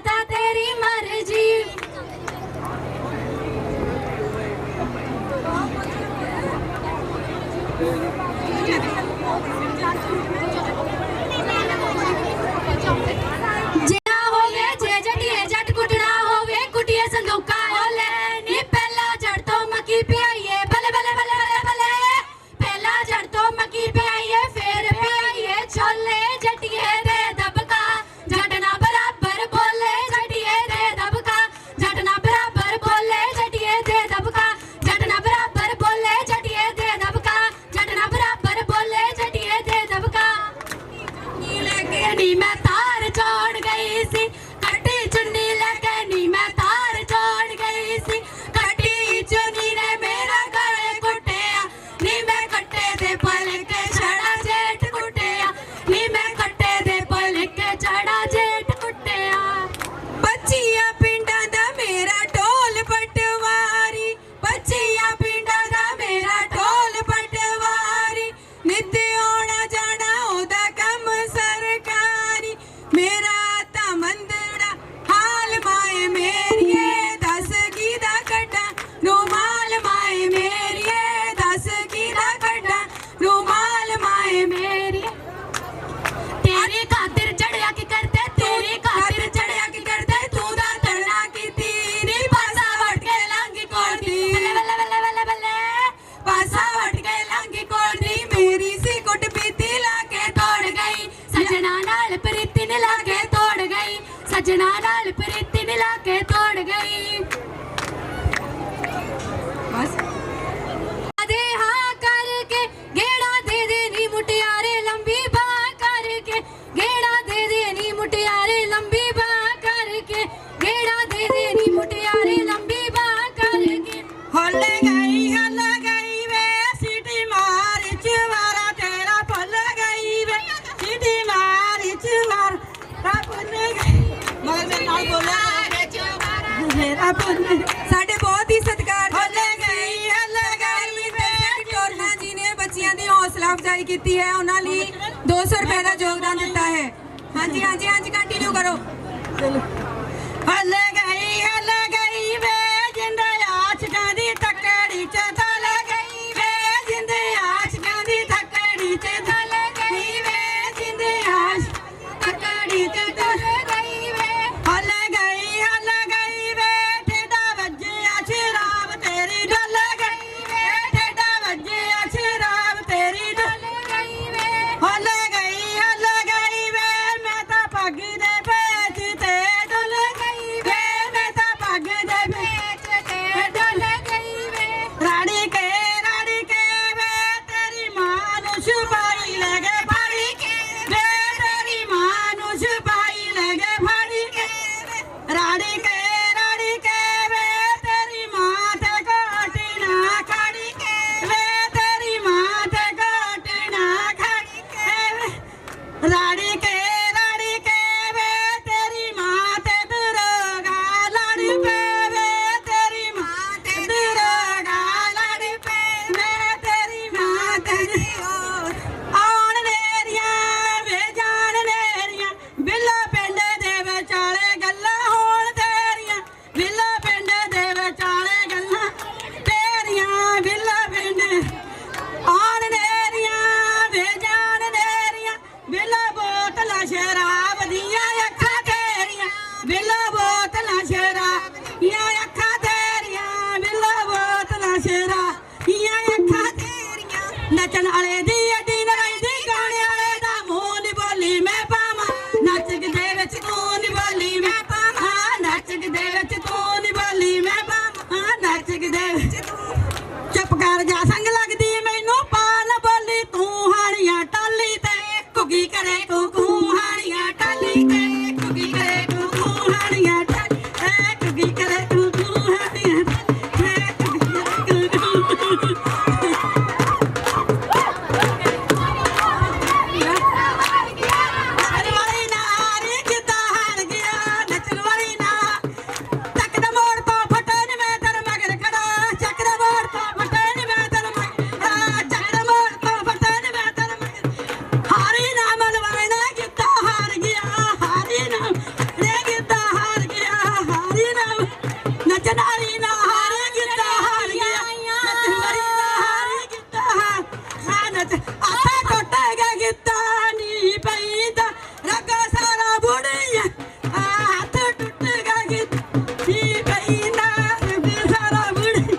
सजना नाल प्रीति मिला के तोड़ गई बस दे हाँ करके गेड़ा दे दे नी मुटियारे लंबी बाह करके गेड़ा दे दे नी मुटियारे लंबी बाह करके गेड़ा दे दे नी मुटियारे लंबी बाह करके हल गई वे सीटी मार चुवारा तेरा फल गई वे सीटी मार चुवारा फल गई मगर मैं ना बोला मेरा फल ਸਾਡੇ ਬਹੁਤ ਹੀ ਸਤਿਕਾਰਯੋਗ ਟੋਲਣਾ ਜੀ ਨੇ ਬੱਚਿਆਂ ਦੀ ਹੌਸਲਾ ਅਫਜ਼ਾਈ ਕੀਤੀ ਹੈ ਉਹਨਾਂ ਲਈ 200 ਰੁਪਏ ਦਾ ਯੋਗਦਾਨ ਦਿੱਤਾ ਹੈ ਹਾਂਜੀ ਹਾਂਜੀ ਹਾਂਜੀ ਕੰਟੀਨਿਊ ਕਰੋ ਹਲ ਗਈ ਵੇ ਜਿੰਦੇ ਆਸ਼ਕਾਂ ਦੀ ਤਕੜੀ ਚ ਥਲ ਗਈ ਵੇ ਜਿੰਦੇ ਆਸ਼ਕਾਂ ਦੀ ਤਕੜੀ ਚ ਥਲ ਗਈ ਵੇ ਜਿੰਦੇ ਆਸ਼ ਤਕੜੀ ਚ ਥਲ ਗਈ ਵੇ ਹਲ ਗਈ ਵੇ ਠੇਡਾ ਵੱਜਿਆ ਸ਼ਰਾਬ ਤੇਰੀ ਡਲ ਗਈ ਵੇ ਠੇਡਾ ਵੱਜਿਆ ਸ਼ਰਾਬ ਤੇਰੀ ਡਲ ਗਈ ਵੇ ਹਲ ਗਈ ਵੇ ਮੈਂ ਤਾਂ ਪੱਗ ਦੇ ਪੇਚ ਤੇ ਡਲ ਗਈ ਵੇ ਮੈਂ ਤਾਂ ਪੱਗ ਦੇ ਪੇਚ ਤੇ ਡਲ ਗਈ ਵੇ ਰਾਣੀ ਕੇ ਵੇ ਤੇਰੀ ਮਾਂ ਨੂੰ ਛੁਪਾਈ ਲੈ ਗਏ ਫੜੀ ਕੇ ਵੇ ਤੇਰੀ ਮਾਂ ਨੂੰ ਛੁਪਾਈ ਲੈ ਗਏ ਫੜੀ ਕੇ ਰਾਣੀ ਕੇ ਵੇ ਤੇਰੀ ਮਾਂ ਤੇ ਕੋਟੀ ਨਾ ਖੜੀ ਕੇ ਵੇ ਤੇਰੀ ਮਾਂ ਤੇ ਕੋਟੀ ਨਾ ਖੜੀ ਕੇ ਰਾਣੀ ਕੇ ਵੇ ਤੇਰੀ ਮਾਂ ਤੇ ਦਰੋਗਾ ਲੜ ਪਏ ਵੇ ਤੇਰੀ ਮਾਂ ਤੇ ਦਰੋਗਾ ਲੜ ਪਏ ਵੇ ਤੇਰੀ ਮਾਂ ਤੇ ਆਉਣ ਨੇਰੀਆਂ ਵੇ ਜਾਣ ਨੇਰੀਆਂ ਬਿੱਲਾ ਪਿੰਡ ਦੇ ਵਿਚਾਲੇ ਗੱਲਾਂ ਹੋਣ ਤੇਰੀਆਂ ਬਿੱਲਾ ਪਿੰਡ ਦੇ ਵਿਚਾਲੇ ਗੱਲਾਂ ਤੇਰੀਆਂ ਬਿੱਲਾ ਪਿੰਡ ਆਉਣ ਨੇਰੀਆਂ ਵੇ ਜਾਣ ਨੇਰੀਆਂ ਬਿੱਲਾ ਬੋਤਲਾਂ ਸ਼ਰਾਬ ਦੀਆਂ ਅੱਖਾਂ ਤੇਰੀਆਂ ਬਿੱਲਾ ਬੋਤਲਾਂ ਸ਼ਰਾਬ ਦੀਆਂ ਅੱਖਾਂ ਤੇਰੀਆਂ ਬਿੱਲਾ ਬੋਤਲਾਂ ਸ਼ਰਾਬ ਦੀਆਂ ਅੱਖਾਂ ਤੇਰੀਆਂ ਨੱਚਣ ਵਾਲੇ ਦੀ ਅੱਡੀ ਨਾ ਰਹਿੰਦੀ ਗਾਣੇ ਵਾਲੇ ਦਾ ਮੂੰਹ ਨੀ ਬੋਲੀ ਮੈਂ ਪਾਵਾਂ ਨੱਚ ਦੇ ਵਿੱਚ ਤੂੰ ਨੀ ਬੋਲੀ ਮੈਂ ਪਾਵਾਂ ਨੱਚ ਦੇ ਵਿੱਚ ਤੂੰ ਨੀ ਬੋਲੀ ਮੈਂ ਪਾਵਾਂ ਨੱਚ ਦੇ ਵਿੱਚ ਤੂੰ ਚੁੱਪ ਕਰ ਜਾ ਸੰਗ ਲੱਗਦੀ ਮੈਨੂੰ ਪਾ ਨਾ ਬੋਲੀ ਤੂੰ ਹਾਣੀਆਂ ਟਾਲੀ ਤੇ ਕੁਗੀ ਕਰੇ ਕੁਕੂ ਹਾਣੀਆਂ ਟਾਲੀ ਤੇ ਕੁਗੀ ਕਰੇ ਕੁਕੂ ਹਾਣੀਆਂ ਟਾਲੀ ਤੇ ਕੁਗੀ ਕਰੇ ਕੁਕੂ ਹਾਣੀਆਂ ਤੇ ਕੁਗੀ ਕਰੇ ਕੁਕੂ ਨੱਚਣ ਵਾਲੀ ਨਾਰੀ ਕਿੱਦਾਂ ਹਾਰ ਗਿਆ ਨੱਚਣ ਵਾਲੀ ਨਾ ਚੱਕ ਦੇ ਮੋੜ ਤੋਂ ਫਟੇ ਨੀ ਮੈਂ ਤੇਰੇ ਮਗਰ ਖੜਾ ਚੱਕ ਦੇ ਮੋੜ ਤੋਂ ਫਟੇ ਨੀ ਮੈਂ ਤੇਰੇ ਮਗਰ ਖੜਾ ਚੱਕ ਦੇ ਮੋੜ ਤੋਂ ਫਟੇ ਨੀ ਮੈਂ ਤੇਰੇ ਮਗਰ ਹਾਰੀ ਨਾ ਮਲਵਾਏ ਨਾ ਕਿੱਦਾਂ ਹਾਰ ਗਿਆ ਹਾਰੀ ਨਾ ਰੇ ਕਿੱਦਾਂ ਹਾਰ ਗਿਆ ਹਾਰੀ ਨਾ ਨੱਚਣ ਵਾਲੀ ਨਾ ਹਾਰੀ ਕਿੱਦਾਂ ਹਾਰ ਗਿਆ ਨੱਚਣ ਵਾਲੀ ਨਾ ਹਾਰੀ ਕਿੱਦਾਂ ਹਾਰ ਨੱਚ ਆਪੇ ਟੁੱਟੇਗਾ ਕਿੱਦਾਂ ਨੀ ਪੈਂਦਾ ਰੱਗਾ ਸਾਰਾ ਬੁੜੀਆ ਹੱਥ ਟੁੱਟੇਗਾ ਕਿੱਦਾਂ ਨੀ ਪੈਂਦਾ ਰੱਗਾ ਸਾਰਾ ਬੁੜੀ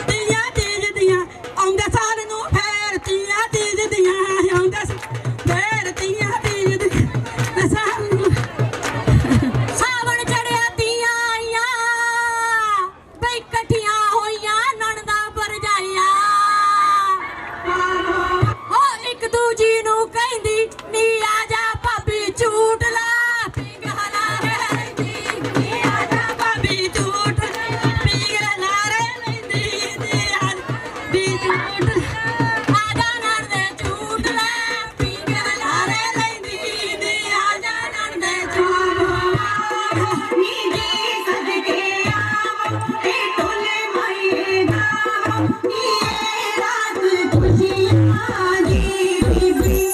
ਤੀਆਂ ਤੀਜ ਦੀਆਂ ਆਉਂਦੇ ਸਾਲ ਨੂੰ ਫੇਰ ਤੀਆਂ ਤੀਜ ਦੀਆਂ ਆਉਂਦੇ ਫੇਰ ਤੀਆਂ ਤੀਜ ਦੀਆਂ ਸਾਲ ਨੂੰ ਸਾਵਣ ਚੜਿਆ ਤੀਆਂ ਆਈਆਂ ਬਈ ਇਕੱਠੀਆਂ ਹੋਈਆਂ ਨਣਦਾ ਭਰਜਾਈਆਂ ਹੋ ਇੱਕ ਦੂਜੀ ਨੂੰ ਕਹਿੰਦੀ ਨੀ ਆ ਜਾ ਭਾਬੀ ਝੂਟ ਲਾ ਪਿਘਲਾ ਰਹਿੰਦੀ ਨੀ ਆ ਜਾ ਭਾਬੀ ਝੂਟ ਪਿਘਲਾ ਰਹਿੰਦੀ ਨੀ ਆ ਵੀ ਝੂਟ ਆ ਜਾ ਨਣ ਦੇ ਝੂਟ ਲਾ ਪਿਘਲਾ ਰਹਿੰਦੀ ਨੀ ਆ ਜਾ ਨਣ ਦੇ ਝੂਟ ਨੀ ਜੀ ਸਦਕੇ ਆਵੋ ਤੇ ਢੋਲੇ ਮਾਈਏ ਗਾਵੋ ਨੀ ਇਹ ਰਾਤ ਖੁਸ਼ੀਆਂ ਦੀ ਬੀਬੀ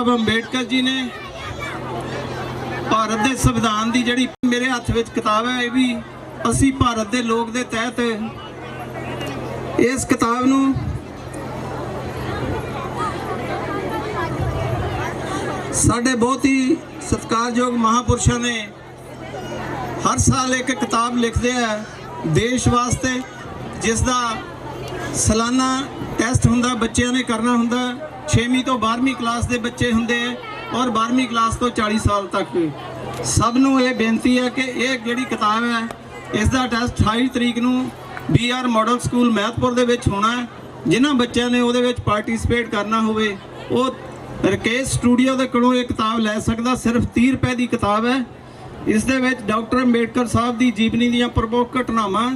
ਸਾਹਿਬ ਅੰਬੇਡਕਰ ਜੀ ਨੇ ਭਾਰਤ ਦੇ ਸੰਵਿਧਾਨ ਦੀ ਜਿਹੜੀ ਮੇਰੇ ਹੱਥ ਵਿੱਚ ਕਿਤਾਬ ਹੈ, ਇਹ ਵੀ ਅਸੀਂ ਭਾਰਤ ਦੇ ਲੋਕ ਦੇ ਤਹਿਤ ਇਸ ਕਿਤਾਬ ਨੂੰ ਸਾਡੇ ਬਹੁਤ ਹੀ ਸਤਿਕਾਰਯੋਗ ਮਹਾਪੁਰਸ਼ਾਂ ਨੇ ਹਰ ਸਾਲ ਇੱਕ ਕਿਤਾਬ ਲਿਖਦੇ ਆ ਦੇਸ਼ ਵਾਸਤੇ, ਜਿਸ ਦਾ ਸਾਲਾਨਾ ਟੈਸਟ ਹੁੰਦਾ, ਬੱਚਿਆਂ ਨੇ ਕਰਨਾ ਹੁੰਦਾ। 6ਵੀਂ ਤੋਂ 12ਵੀਂ ਕਲਾਸ ਦੇ ਬੱਚੇ ਹੁੰਦੇ ਆ ਔਰ 12ਵੀਂ ਕਲਾਸ ਤੋਂ 40 ਸਾਲ ਤੱਕ। ਸਭ ਨੂੰ ਇਹ ਬੇਨਤੀ ਹੈ ਕਿ ਇਹ ਜਿਹੜੀ ਕਿਤਾਬ ਹੈ, ਇਸ ਦਾ ਟੈਸਟ 28 ਤਰੀਕ ਨੂੰ BR ਮਾਡਲ ਸਕੂਲ ਮਹਿਤਪੁਰ ਦੇ ਵਿੱਚ ਹੋਣਾ ਹੈ। ਜਿਨ੍ਹਾਂ ਬੱਚਿਆਂ ਨੇ ਉਹਦੇ ਵਿੱਚ ਪਾਰਟਿਸਿਪੇਟ ਕਰਨਾ ਹੋਵੇ ਉਹ ਰਕੇਸ਼ ਸਟੂਡੀਓ ਦੇ ਕੋਲੋਂ ਇਹ ਕਿਤਾਬ ਲੈ ਸਕਦਾ। ਸਿਰਫ 30 ਰੁਪਏ ਦੀ ਕਿਤਾਬ ਹੈ। ਇਸ ਦੇ ਵਿੱਚ ਡਾਕਟਰ ਅੰਬੇਡਕਰ ਸਾਹਿਬ ਦੀ ਜੀਵਨੀ ਦੀਆਂ ਪ੍ਰਮੁੱਖ ਘਟਨਾਵਾਂ,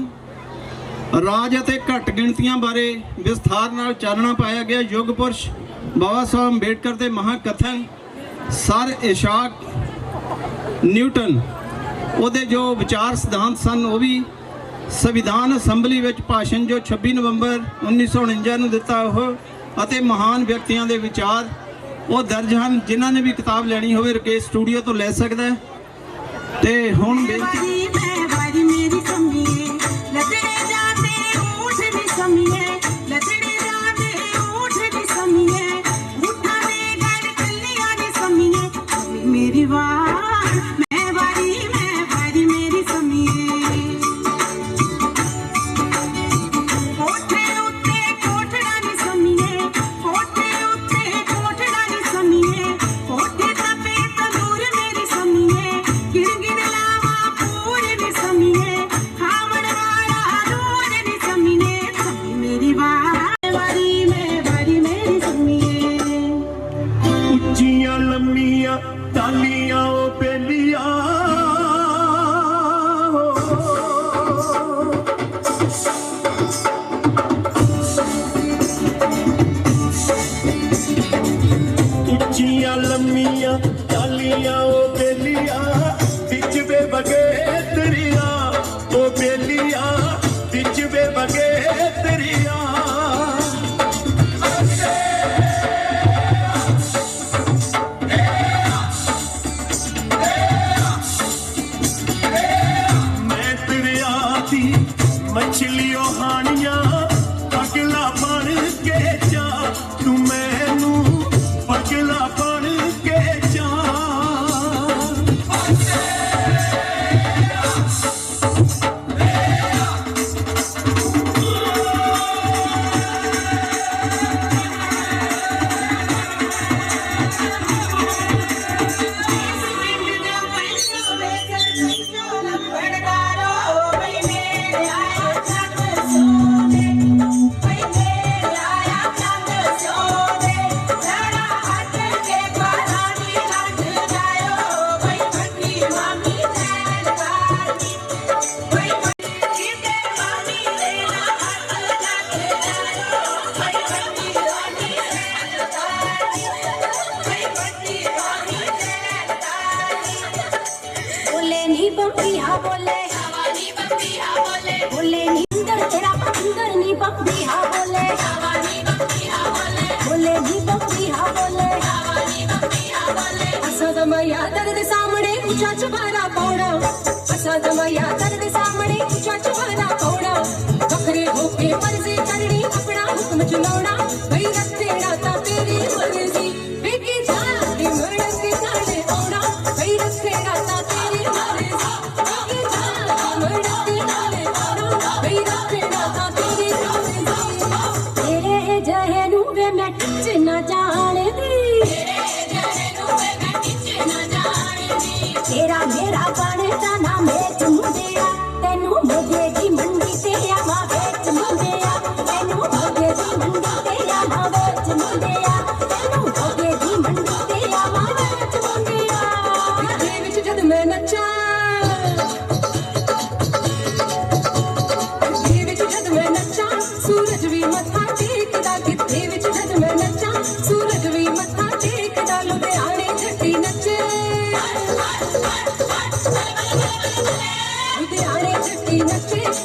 ਰਾਜ ਅਤੇ ਘੱਟ ਗਿਣਤੀਆਂ ਬਾਰੇ ਵਿਸਥਾਰ ਨਾਲ ਚਾਨਣਾ ਪਾਇਆ ਗਿਆ। ਯੁੱਗ ਪੁਰਸ਼ ਬਾਬਾ ਸਾਹਿਬ ਅੰਬੇਡਕਰ ਦੇ ਮਹਾਕਥਨ, ਸਰ ਇਸ਼ਾਕ ਨਿਊਟਨ ਉਹਦੇ ਜੋ ਵਿਚਾਰ ਸਿਧਾਂਤ ਸਨ, ਉਹ ਵੀ ਸੰਵਿਧਾਨ ਅਸੈਂਬਲੀ ਵਿੱਚ ਭਾਸ਼ਣ ਜੋ 26 ਨਵੰਬਰ 1949 ਨੂੰ ਦਿੱਤਾ ਉਹ, ਅਤੇ ਮਹਾਨ ਵਿਅਕਤੀਆਂ ਦੇ ਵਿਚਾਰ ਉਹ ਦਰਜ ਹਨ। ਜਿਨ੍ਹਾਂ ਨੇ ਵੀ ਕਿਤਾਬ ਲੈਣੀ ਹੋਵੇ ਰਕੇਸ਼ ਸਟੂਡੀਓ ਤੋਂ ਲੈ ਸਕਦਾ ਹੈ। ਤੇ ਹੁਣ ਬੇਨਤੀ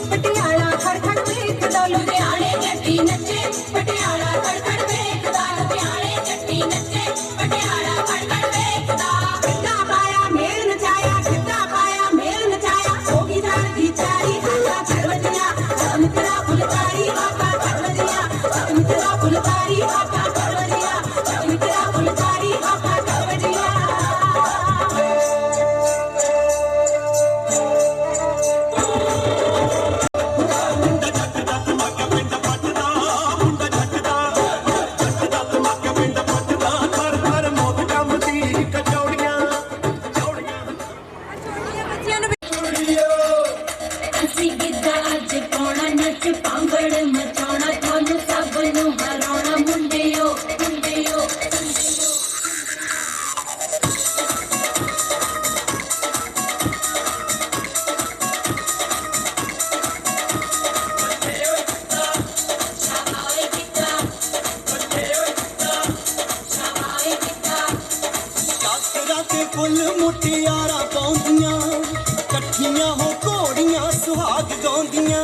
ਪਟਿਆਲਾ ਖੜ ਖੜ ਵੇਖਦਾ, ਲੁਧਿਆਣੇ ਜੱਟੀ ਨੱਚੇ, ਪਟਿਆਲਾ ਖੜ ਖੜ ਵੇਖਦਾ, ਲੁਧਿਆਣੇ ਜੱਟੀ ਨੱਚੇ, ਪਟਿਆਲਾ ਪਾਉਂਦੀਆਂ ਇਕੱਠੀਆਂ ਹੋ ਘੋੜੀਆਂ ਸੁਹਾਗ ਗਾਉਂਦੀਆਂ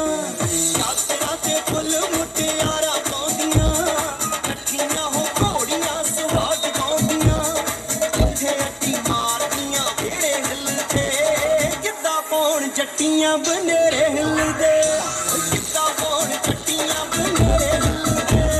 ਯਾਤਰਾ ਤੇ ਫੁੱਲ ਮੁਟਿਆਰਾਂ ਪਾਉਂਦੀਆਂ ਇਕੱਠੀਆਂ ਹੋ ਘੋੜੀਆਂ ਸੁਹਾਗ ਗਾਉਂਦੀਆਂ ਜਿੱਥੇ ਅੱਡੀ ਮਾਰਦੀਆਂ ਵੇੜੇ ਹਿੱਲਦੇ ਗਿੱਧਾ ਪਾਉਣ ਜੱਟੀਆਂ ਬਨੇਰੇ ਹਿੱਲਦੇ ਗਿੱਧਾ ਪਾਉਣ ਜੱਟੀਆਂ ਬਨੇਰੇ ਹਿੱਲਦੇ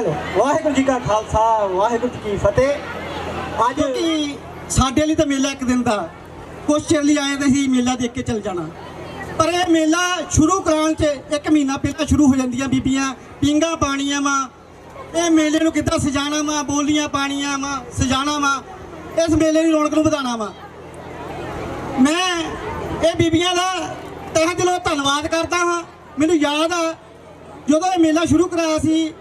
ਹੈਲੋ, ਵਾਹਿਗੁਰੂ ਜੀ ਕਾ ਖਾਲਸਾ ਵਾਹਿਗੁਰੂ ਜੀ ਕੀ ਫਤਿਹ। ਅੱਜ ਕੀ ਸਾਡੇ ਲਈ ਤਾਂ ਮੇਲਾ ਇੱਕ ਦਿਨ ਦਾ, ਕੁਛ ਚਿਰ ਲਈ ਆਏ ਤਾਂ ਅਸੀਂ ਮੇਲਾ ਦੇਖ ਕੇ ਚੱਲ ਜਾਣਾ, ਪਰ ਇਹ ਮੇਲਾ ਸ਼ੁਰੂ ਕਰਾਉਣ 'ਚ 1 ਮਹੀਨਾ ਪਹਿਲਾਂ ਸ਼ੁਰੂ ਹੋ ਜਾਂਦੀਆਂ ਬੀਬੀਆਂ ਪੀਂਘਾਂ ਪਾਣੀਆਂ ਵਾ, ਇਹ ਮੇਲੇ ਨੂੰ ਕਿੱਦਾਂ ਸਜਾਣਾ ਵਾ, ਬੋਲੀਆਂ ਪਾਣੀਆਂ ਵਾ, ਸਜਾਣਾ ਵਾ, ਇਸ ਮੇਲੇ ਦੀ ਰੌਣਕ ਨੂੰ ਵਧਾਉਣਾ ਵਾ। ਮੈਂ ਇਹ ਬੀਬੀਆਂ ਦਾ ਤਹਿ ਦਿਲੋਂ ਧੰਨਵਾਦ ਕਰਦਾ ਹਾਂ। ਮੈਨੂੰ ਯਾਦ ਆ ਜਦੋਂ ਇਹ ਮੇਲਾ ਸ਼ੁਰੂ ਕਰਾਇਆ ਸੀ,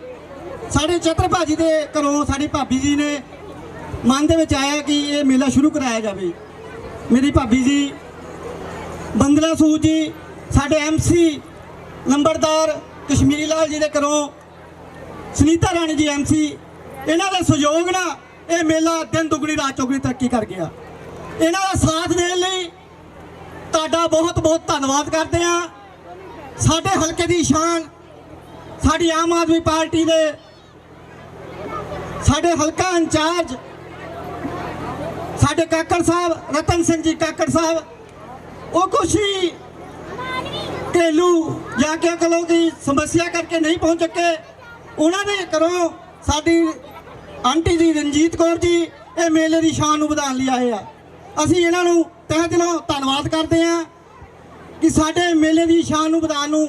ਸਾਡੇ ਚਤਰ ਭਾਜੀ ਦੇ ਘਰੋਂ ਸਾਡੀ ਭਾਬੀ ਜੀ ਨੇ ਮਨ ਦੇ ਵਿੱਚ ਆਇਆ ਕਿ ਇਹ ਮੇਲਾ ਸ਼ੁਰੂ ਕਰਾਇਆ ਜਾਵੇ। ਮੇਰੀ ਭਾਬੀ ਜੀ ਬੰਦਲਾ ਸੂਦ ਜੀ, ਸਾਡੇ MC ਨੰਬਰਦਾਰ ਕਸ਼ਮੀਰੀ ਲਾਲ ਜੀ ਦੇ ਘਰੋਂ ਸੁਨੀਤਾ ਰਾਣੀ ਜੀ MC, ਇਹਨਾਂ ਦੇ ਸਹਿਯੋਗ ਨਾਲ ਇਹ ਮੇਲਾ ਦਿਨ ਦੁਗਣੀ ਰਾਤ ਚੌਗਣੀ ਤਰੱਕੀ ਕਰ ਗਿਆ। ਇਹਨਾਂ ਦਾ ਸਾਥ ਦੇਣ ਲਈ ਤੁਹਾਡਾ ਬਹੁਤ ਬਹੁਤ ਧੰਨਵਾਦ ਕਰਦੇ ਹਾਂ। ਸਾਡੇ ਹਲਕੇ ਦੀ ਸ਼ਾਨ, ਸਾਡੀ ਆਮ ਆਦਮੀ ਪਾਰਟੀ ਦੇ ਸਾਡੇ ਹਲਕਾ ਇੰਚਾਰਜ ਸਾਡੇ ਕਾਕੜ ਸਾਹਿਬ ਰਤਨ ਸਿੰਘ ਜੀ ਕਾਕੜ ਸਾਹਿਬ, ਉਹ ਕੁਛ ਹੀ ਘਰੇਲੂ ਜਾਂ ਕਿ ਕਹੋ ਕਿ ਸਮੱਸਿਆ ਕਰਕੇ ਨਹੀਂ ਪਹੁੰਚ ਸਕੇ। ਉਹਨਾਂ ਦੇ ਘਰੋਂ ਸਾਡੀ ਆਂਟੀ ਜੀ ਰਣਜੀਤ ਕੌਰ ਜੀ ਇਹ ਮੇਲੇ ਦੀ ਸ਼ਾਨ ਨੂੰ ਵਧਾਉਣ ਲਈ ਆਏ ਆ। ਅਸੀਂ ਇਹਨਾਂ ਨੂੰ ਤਹਿ ਦਿਲੋਂ ਧੰਨਵਾਦ ਕਰਦੇ ਹਾਂ ਕਿ ਸਾਡੇ ਮੇਲੇ ਦੀ ਸ਼ਾਨ ਨੂੰ ਵਧਾਉਣ ਨੂੰ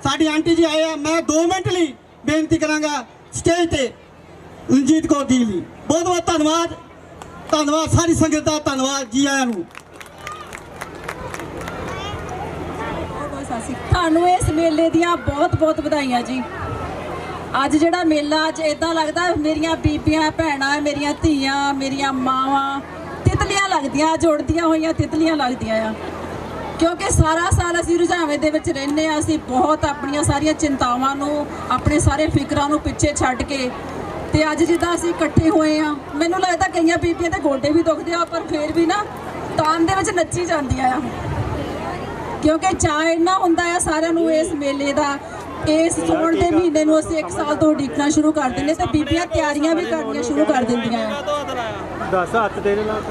ਸਾਡੀ ਆਂਟੀ ਜੀ ਆਏ ਆ। ਮੈਂ 2 ਮਿੰਟ ਲਈ ਬੇਨਤੀ ਕਰਾਂਗਾ ਸਟੇਜ ਤੇ ਰਣਜੀਤ ਕੌਰ ਜੀ ਲਈ। ਬਹੁਤ ਬਹੁਤ ਧੰਨਵਾਦ, ਧੰਨਵਾਦ ਸਾਰੀ ਸੰਗਤ ਦਾ, ਧੰਨਵਾਦ ਜੀ ਆਇਆਂ ਨੂੰ। ਤੁਹਾਨੂੰ ਇਸ ਮੇਲੇ ਦੀਆਂ ਬਹੁਤ ਬਹੁਤ ਵਧਾਈਆਂ ਜੀ। ਅੱਜ ਜਿਹੜਾ ਮੇਲਾ, ਅੱਜ ਇਦਾਂ ਲੱਗਦਾ ਮੇਰੀਆਂ ਬੀਬੀਆਂ ਭੈਣਾਂ, ਮੇਰੀਆਂ ਧੀਆਂ, ਮੇਰੀਆਂ ਮਾਵਾਂ ਤਿਤਲੀਆਂ ਲੱਗਦੀਆਂ, ਜੁੜਦੀਆਂ ਹੋਈਆਂ ਤਿਤਲੀਆਂ ਲੱਗਦੀਆਂ ਆ, ਕਿਉਂਕਿ ਸਾਰਾ ਸਾਲ ਅਸੀਂ ਰੁਝਾਵੇਂ ਦੇ ਵਿੱਚ ਰਹਿੰਦੇ ਆ। ਅਸੀਂ ਬਹੁਤ ਆਪਣੀਆਂ ਸਾਰੀਆਂ ਚਿੰਤਾਵਾਂ ਨੂੰ, ਆਪਣੇ ਸਾਰੇ ਫਿਕਰਾਂ ਨੂੰ ਪਿੱਛੇ ਛੱਡ ਕੇ ਤੇ ਅੱਜ ਜਿੱਦਾਂ ਅਸੀਂ ਇਕੱਠੇ ਹੋਏ ਆ, ਮੈਨੂੰ ਲੱਗਦਾ ਕਈਆਂ ਬੀਬੀਆਂ ਦੇ ਗੋਡੇ ਵੀ ਦੁਖਦੇ ਆ, ਪਰ ਫਿਰ ਵੀ ਨਾ ਤਾਨ ਦੇ ਵਿੱਚ ਨੱਚੀ ਜਾਂਦੀਆਂ ਆ, ਕਿਉਂਕਿ ਚਾਅ ਇੰਨਾ ਹੁੰਦਾ ਆ ਸਾਰਿਆਂ ਨੂੰ ਇਸ ਮੇਲੇ ਦਾ। ਇਸ ਸੌਣ ਦੇ ਮਹੀਨੇ ਨੂੰ ਅਸੀਂ 1 ਸਾਲ ਤੋਂ ਉਡੀਕਣਾ ਸ਼ੁਰੂ ਕਰ ਦਿੰਦੇ ਤੇ ਬੀਬੀਆਂ ਤਿਆਰੀਆਂ ਵੀ ਕਰਨੀਆਂ ਸ਼ੁਰੂ ਕਰ ਦਿੰਦੀਆਂ ਆ। 10 ਹੱਥ ਤੇਰੇ ਨਾਲ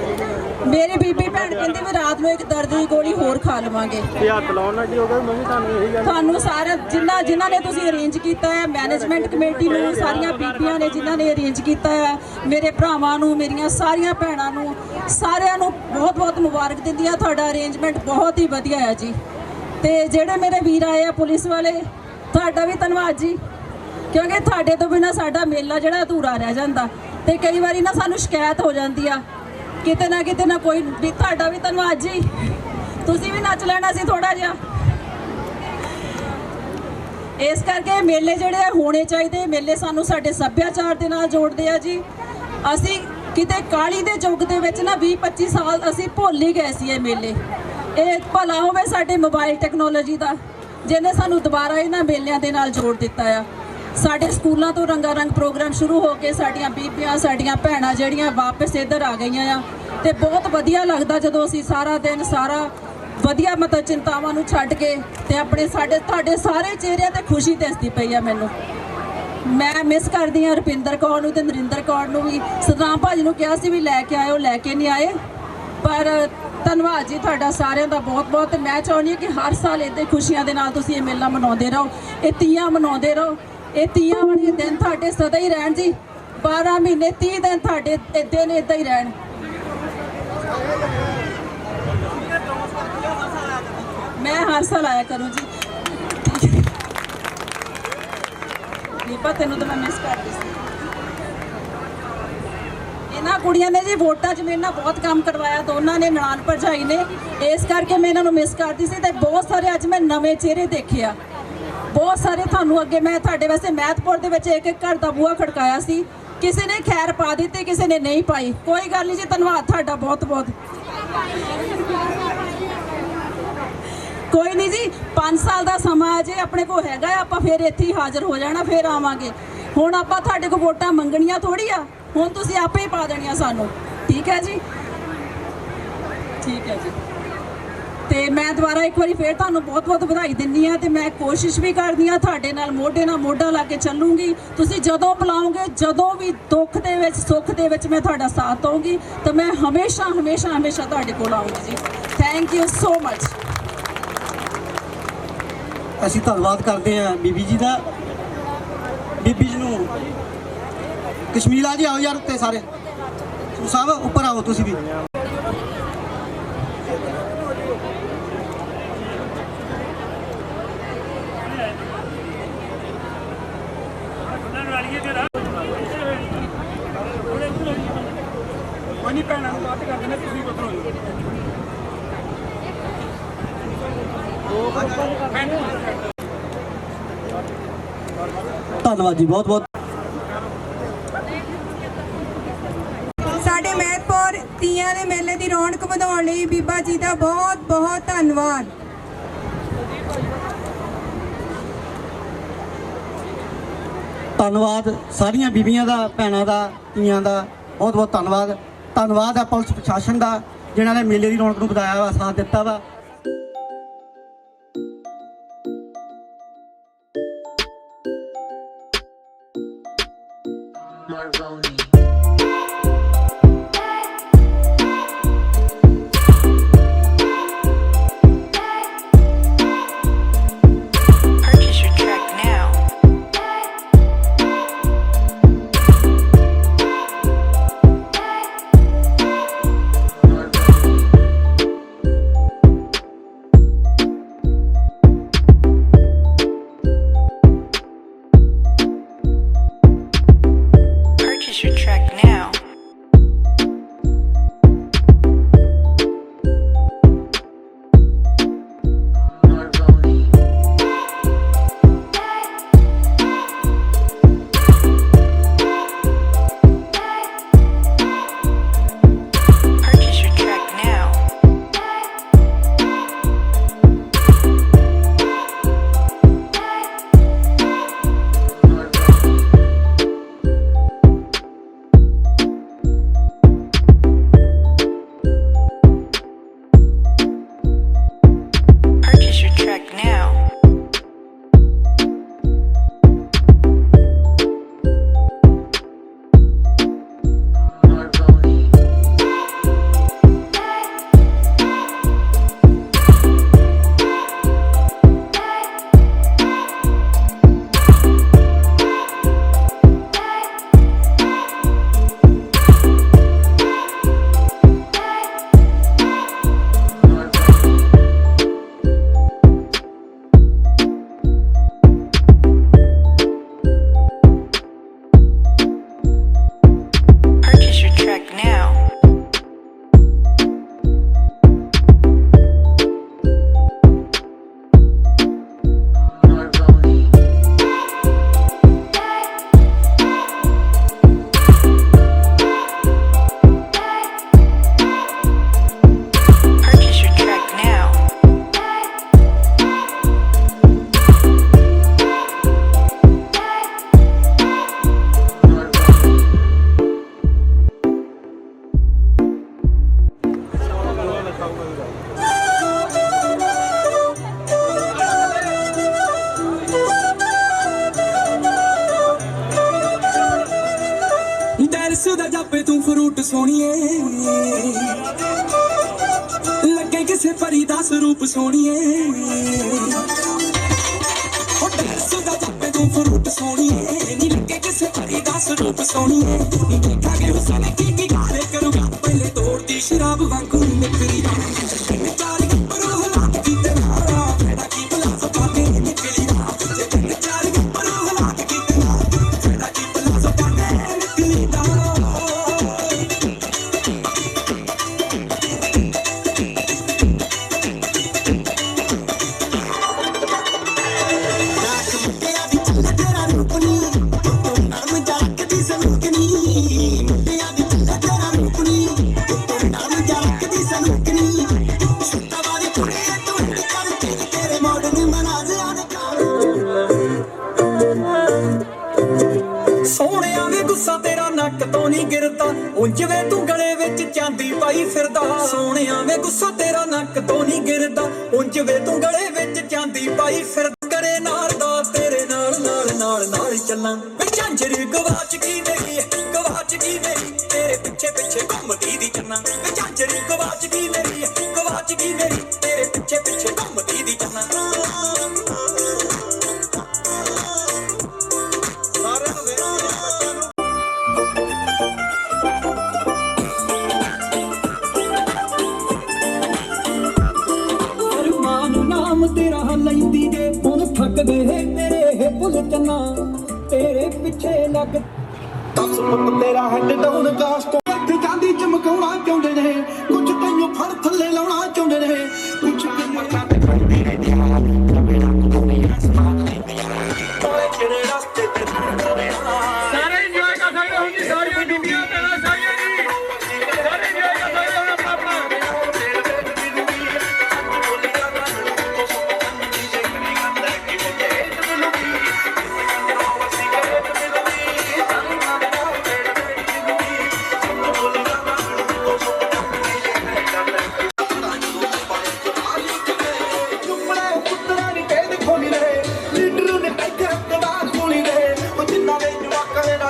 ਮੇਰੀ ਬੀਬੀ ਭੈਣ ਕਹਿੰਦੀ ਵੀ ਰਾਤ ਨੂੰ ਇੱਕ ਦਰਦ ਦੀ ਗੋਲੀ ਹੋਰ ਖਾ ਲਵਾਂਗੇ। ਤੇ ਹੱਥ ਲਾਉਣ ਨਾਲ ਕੀ ਹੋਗਾ? ਮੈਂ ਵੀ ਤੁਹਾਨੂੰ ਇਹੀ ਗੱਲ, ਤੁਹਾਨੂੰ ਸਾਰੇ ਜਿਨ੍ਹਾਂ ਨੇ ਤੁਸੀਂ ਅਰੇਂਜ ਕੀਤਾ ਹੈ, ਮੈਨੇਜਮੈਂਟ ਕਮੇਟੀ ਨੂੰ, ਸਾਰੀਆਂ ਬੀਬੀਆਂ ਨੇ ਜਿਨ੍ਹਾਂ ਨੇ ਅਰੇਂਜ ਕੀਤਾ ਹੈ, ਮੇਰੇ ਭਰਾਵਾਂ ਨੂੰ, ਮੇਰੀਆਂ ਸਾਰੀਆਂ ਭੈਣਾਂ ਨੂੰ, ਸਾਰਿਆਂ ਨੂੰ ਬਹੁਤ ਬਹੁਤ ਮੁਬਾਰਕ ਦਿੰਦੀ ਆ। ਤੁਹਾਡਾ ਅਰੇਂਜਮੈਂਟ ਬਹੁਤ ਹੀ ਵਧੀਆ ਹੈ ਜੀ। ਤੇ ਜਿਹੜੇ ਮੇਰੇ ਵੀਰ ਆਏ ਆ ਪੁਲਿਸ ਵਾਲੇ, ਤੁਹਾਡਾ ਵੀ ਧੰਨਵਾਦ ਜੀ, ਕਿਉਂਕਿ ਤੁਹਾਡੇ ਤੋਂ ਬਿਨਾਂ ਸਾਡਾ ਮੇਲਾ ਜਿਹੜਾ ਅਧੂਰਾ ਰਹਿ ਜਾਂਦਾ ਤੇ ਕਈ ਵਾਰੀ ਨਾ ਸਾਨੂੰ ਸ਼ਿਕਾਇਤ ਹੋ ਜਾਂਦੀ ਆ ਕਿਤੇ ਨਾ ਕੋਈ ਵੀ। ਤੁਹਾਡਾ ਵੀ ਧੰਨਵਾਦ ਜੀ, ਤੁਸੀਂ ਵੀ ਨੱਚ ਲੈਣਾ ਸੀ ਥੋੜਾ ਜਿਹਾ। ਇਸ ਕਰਕੇ ਮੇਲੇ ਜਿਹੜੇ ਹੋਣੇ ਚਾਹੀਦੇ, ਮੇਲੇ ਸਾਨੂੰ ਸਾਡੇ ਸੱਭਿਆਚਾਰ ਦੇ ਨਾਲ ਜੋੜਦੇ ਆ ਜੀ। ਅਸੀਂ ਕਿਤੇ ਕਾਲੀ ਦੇ ਯੁੱਗ ਦੇ ਵਿੱਚ ਨਾ 20-25 ਸਾਲ ਅਸੀਂ ਭੁੱਲ ਹੀ ਗਏ ਸੀ ਇਹ ਮੇਲੇ। ਇਹ ਭਲਾ ਹੋਵੇ ਸਾਡੇ ਮੋਬਾਈਲ ਟੈਕਨੋਲੋਜੀ ਦਾ, ਜਿਹਨੇ ਸਾਨੂੰ ਦੁਬਾਰਾ ਇਹਨਾਂ ਮੇਲਿਆਂ ਦੇ ਨਾਲ ਜੋੜ ਦਿੱਤਾ ਆ। ਸਾਡੇ ਸਕੂਲਾਂ ਤੋਂ ਰੰਗਾ ਰੰਗ ਪ੍ਰੋਗਰਾਮ ਸ਼ੁਰੂ ਹੋ ਕੇ ਸਾਡੀਆਂ ਬੀਬੀਆਂ, ਸਾਡੀਆਂ ਭੈਣਾਂ ਜਿਹੜੀਆਂ ਵਾਪਸ ਇੱਧਰ ਆ ਗਈਆਂ ਆ, ਤੇ ਬਹੁਤ ਵਧੀਆ ਲੱਗਦਾ ਜਦੋਂ ਅਸੀਂ ਸਾਰਾ ਦਿਨ ਸਾਰਾ ਵਧੀਆ ਮਤਲਬ ਚਿੰਤਾਵਾਂ ਨੂੰ ਛੱਡ ਕੇ ਤੇ ਆਪਣੇ ਤੁਹਾਡੇ ਸਾਰੇ ਚਿਹਰਿਆਂ ਤੇ ਖੁਸ਼ੀ ਦਿਸਦੀ ਪਈ ਆ। ਮੈਨੂੰ ਮੈਂ ਮਿਸ ਕਰਦੀ ਹਾਂ ਰੁਪਿੰਦਰ ਕੌਰ ਨੂੰ ਤੇ ਨਰਿੰਦਰ ਕੌਰ ਨੂੰ ਵੀ। ਸਤਨਾਮ ਭਾਜੀ ਨੂੰ ਕਿਹਾ ਸੀ ਵੀ ਲੈ ਕੇ ਆਇਓ, ਲੈ ਕੇ ਨਹੀਂ ਆਏ, ਪਰ ਧੰਨਵਾਦ ਜੀ ਤੁਹਾਡਾ ਸਾਰਿਆਂ ਦਾ ਬਹੁਤ ਬਹੁਤ। ਮੈਂ ਚਾਹੁੰਦੀ ਹਾਂ ਕਿ ਹਰ ਸਾਲ ਇੱਦਾਂ ਖੁਸ਼ੀਆਂ ਦੇ ਨਾਲ ਤੁਸੀਂ ਇਹ ਮੇਲਾ ਮਨਾਉਂਦੇ ਰਹੋ, ਇਹ ਤੀਆਂ ਮਨਾਉਂਦੇ ਰਹੋ। ਇਹ ਤੀਆਂ ਵਾਲੇ ਦਿਨ ਤੁਹਾਡੇ ਸਦਾ ਹੀ ਰਹਿਣ ਜੀ। 12 ਮਹੀਨੇ 30 ਦਿਨ ਤੁਹਾਡੇ ਦਿਨ ਇੱਦਾਂ ਹੀ ਰਹਿਣ। ਮੈਂ ਹਰ ਸਾਲ ਆਇਆ ਕਰੂੰ ਜੀ। ਦੀਪਾ ਤੈਨੂੰ ਤਾਂ ਮੈਂ ਮਿਸ ਕਰਦੀ ਸੀ। ਇਹਨਾਂ ਕੁੜੀਆਂ ਨੇ ਜੀ ਵੋਟਾਂ 'ਚ ਮੇਰੇ ਨਾਲ ਬਹੁਤ ਕੰਮ ਕਰਵਾਇਆ, ਦੋਨਾਂ ਨੇ, ਨਨਾਣ ਭਰਜਾਈ ਨੇ, ਇਸ ਕਰਕੇ ਮੈਂ ਇਹਨਾਂ ਨੂੰ ਮਿਸ ਕਰਦੀ ਸੀ। ਤੇ ਬਹੁਤ ਸਾਰੇ ਅੱਜ ਮੈਂ ਨਵੇਂ ਚਿਹਰੇ ਦੇਖੇ ਆ, ਬਹੁਤ ਸਾਰੇ। ਤੁਹਾਨੂੰ ਅੱਗੇ ਮੈਂ ਤੁਹਾਡੇ ਵਾਸਤੇ ਮਹਿਤਪੁਰ ਦੇ ਵਿੱਚ ਇੱਕ ਘਰ ਦਾ ਬੂਹਾ ਖੜਕਾਇਆ ਸੀ, ਕਿਸੇ ਨੇ ਖੈਰ ਪਾ ਦਿੱਤੀ, ਕਿਸੇ ਨੇ ਨਹੀਂ ਪਾਈ। ਕੋਈ ਗੱਲ ਨਹੀਂ ਜੀ, ਧੰਨਵਾਦ ਤੁਹਾਡਾ ਬਹੁਤ ਬਹੁਤ। ਕੋਈ ਨਹੀਂ ਜੀ, 5 ਸਾਲ ਦਾ ਸਮਾਂ ਅਜੇ ਆਪਣੇ ਕੋਲ ਹੈਗਾ, ਆਪਾਂ ਫਿਰ ਇੱਥੇ ਹੀ ਹਾਜ਼ਰ ਹੋ ਜਾਣਾ, ਫਿਰ ਆਵਾਂਗੇ। ਹੁਣ ਆਪਾਂ ਤੁਹਾਡੇ ਕੋਲ ਵੋਟਾਂ ਮੰਗਣੀਆਂ ਥੋੜੀ ਆ, ਹੁਣ ਤੁਸੀਂ ਆਪੇ ਹੀ ਪਾ ਦੇਣੀਆਂ ਸਾਨੂੰ। ਠੀਕ ਹੈ ਜੀ, ਠੀਕ ਹੈ ਜੀ। ਤੇ ਮੈਂ ਦੁਬਾਰਾ ਇੱਕ ਵਾਰੀ ਫਿਰ ਤੁਹਾਨੂੰ ਬਹੁਤ ਬਹੁਤ ਵਧਾਈ ਦਿੰਦੀ ਆ। ਤੇ ਮੈਂ ਕੋਸ਼ਿਸ਼ ਵੀ ਕਰਦੀ ਆ ਤੁਹਾਡੇ ਨਾਲ ਮੋਢਾ ਲਾ ਕੇ ਚੱਲੂੰਗੀ। ਤੁਸੀਂ ਜਦੋਂ ਬੁਲਾਓਗੇ, ਜਦੋਂ ਵੀ ਦੁੱਖ ਦੇ ਵਿੱਚ ਸੁੱਖ ਦੇ ਵਿੱਚ ਮੈਂ ਤੁਹਾਡਾ ਸਾਥ ਦਊਂਗੀ, ਤਾਂ ਮੈਂ ਹਮੇਸ਼ਾ ਤੁਹਾਡੇ ਕੋਲ ਆਊਂਗੀ ਜੀ। Thank you so much. ਅਸੀਂ ਧੰਨਵਾਦ ਕਰਦੇ ਹਾਂ ਬੀਬੀ ਜੀ ਦਾ। ਬੀਬੀ ਜੀ ਨੂੰ ਕਸ਼ਮੀਲਾ ਜੀ ਆਓ ਯਾਰ ਉੱਤੇ ਸਾਰੇ ਸਾਹਿਬ ਉੱਪਰ ਆਓ ਤੁਸੀਂ ਵੀ। ਮਨੀ ਭੈਣਾਂ ਨੂੰ ਬਾਤ ਕਰਦੇ ਨੇ ਤੁਸੀਂ ਉਧਰੋਂ ਧੰਨਵਾਦ ਜੀ ਬਹੁਤ ਬਹੁਤ। ਸਾਡੇ ਮਹਿਤਪੁਰ ਤੀਆਂ ਦੇ ਮੇਲੇ ਦੀ ਰੌਣਕ ਵਧਾਉਣ ਲਈ ਬੀਬਾ ਜੀ ਦਾ ਬਹੁਤ ਬਹੁਤ ਧੰਨਵਾਦ। ਧੰਨਵਾਦ ਸਾਰੀਆਂ ਬੀਬੀਆਂ ਦਾ, ਭੈਣਾਂ ਦਾ, ਧੀਆਂ ਦਾ ਬਹੁਤ ਬਹੁਤ ਧੰਨਵਾਦ। ਧੰਨਵਾਦ ਹੈ ਪੁਲਿਸ ਪ੍ਰਸ਼ਾਸਨ ਦਾ ਜਿਨ੍ਹਾਂ ਨੇ ਮੇਲੇ ਦੀ ਰੌਣਕ ਨੂੰ ਵਧਾਇਆ ਵਾ, ਸਾਥ ਦਿੱਤਾ ਵਾ। Purchase your track now. Purchase your track now. Purchase your track now. Purchase your track now. Purchase your track now. Purchase your track now. ਦਰਸ ਦਾ ਜਾਪੇ ਤੂੰ ਫਰੂਟ ਸੋਣੀਏ ਲੱਗੇ ਕਿਸੇ ਪਰੀ ਦਾ ਸਰੂਪ ਸੋਣੀਏ ਉਹ ਦਰਸ ਦਾ ਜਾਪੇ ਤੂੰ ਫਰੂਟ ਸੋਣੀਏ ਨੀ ਲੱਗੇ ਕਿਸੇ ਪਰੀ ਦਾ ਸਰੂਪ ਸੋਣੀਏ ਦੇਖਾਂਗੇ ਹੁਸਨ ਕੀ ਗਾਰੇ ਕਰੂਗਾ ਪਹਿਲੇ ਤੋੜਦੀ ਸ਼ਰਾਬ ਵਾਂਗੂ ਨਿਕਲੀ ਚਾਰ ਗੱਪਰੋਂ ਹਲਾਕ ਕੀਤੇ ਮਾਰਾ ਫੇੜਾ ਕੀ ਭਲਾ ਸਪਾਕੇ ਨਿਕਲੀ ਜੇ ਚਾਰ ਗੱਪਰੋਂ ਹਲਾਕ ਕੀਤੇ ਮਾਰਾ ਫੇੜਾ ਕੀ ਭਲਾ ਸਪਾਕੇ ਨਿਕਲੀ ਸੋਹਣਿਆ ਵੇ ਗੁੱਸਾ ਤੇਰਾ ਨੱਕ ਤੋਂ ਨਹੀਂ ਗਿਰਦਾ ਉਂਝ ਵੇ ਤੂੰ ਗਲੇ ਵਿੱਚ ਚਾਂਦੀ ਪਾਈ ਫਿਰਦਾ ਸੋਹਣਿਆ ਵੇ ਗੁੱਸਾ ਤੇਰਾ ਨੱਕ ਤੋਂ ਨਹੀਂ ਗਿਰਦਾ ਉਂਝ ਵੇ ਤੂੰ ਗਲੇ ਵਿੱਚ ਚਾਂਦੀ ਪਾਈ ਫਿਰਦਾ ਕਰੇ ਨਾਲ ਦਾ ਤੇਰੇ ਨਾਲ ਨਾਲ ਨਾਲ ਨਾਲ ਚੱਲਾਂ ਵੇ ਝਾਂਜਰ ਗਵਾਚ ਗਈ ਮੇਰੀ ਤੇਰੇ ਪਿੱਛੇ ਪਿੱਛੇ ਘੁੰਮਦੀ ਦੀ ਚੰਨਾ ਵੇ ਝਾਂਜਰ ਗਵਾਚ ਗਈ ਮੇਰੀ ਤੇਰੇ ਪਿੱਛੇ ਪਿੱਛੇ ਘੁੰਮਦੀ ਦੀ ਚੰਨਾ ਸਾਰਿਆਂ ਨੂੰ ਲੈਂਦੀ ਜੇ ਹੁਣ ਥੱਕਦੇ ਮੇਰੇ ਇਹ ਭੁੱਲ ਚੰਨਾ ਤੇਰੇ ਪਿੱਛੇ ਲੱਗ 10 ਫੁੱਟ ਤੇਰਾ ਹੈਡ ਡਾਊਨ ਕਾਸਟ ਤੇ ਜਾਂਦੀ ਚਮਕਾਉਣਾ ਚਾਹੁੰਦੇ ਨੇ ਕੁਝ ਤੈਨੂੰ ਫੜ ਥੱਲੇ ਲਾਉਣਾ ਚਾਹੁੰਦੇ ਨੇ ਕੁਝ ਕਿੰਨਾ ਤੇ ਖੜਦੀ ਰਹਿੰਦੀ ਆ ਜਿਹੜੇ ਰਸਤੇ ਤੇ ਸਾਰੇ ਇੰਜੋਏ ਕਰ ਸਕਦੇ ਹੋ ਜੀ ਸਾਰੀਆਂ ਬੀਬੀਆਂ ਤੇ ਸਾਰੀਆਂ ਜੀ ਸਾਰੇ ਇੰਜੋਏ ਕਰ ਸਕਦੇ ਹੋ ਆਪਣਾ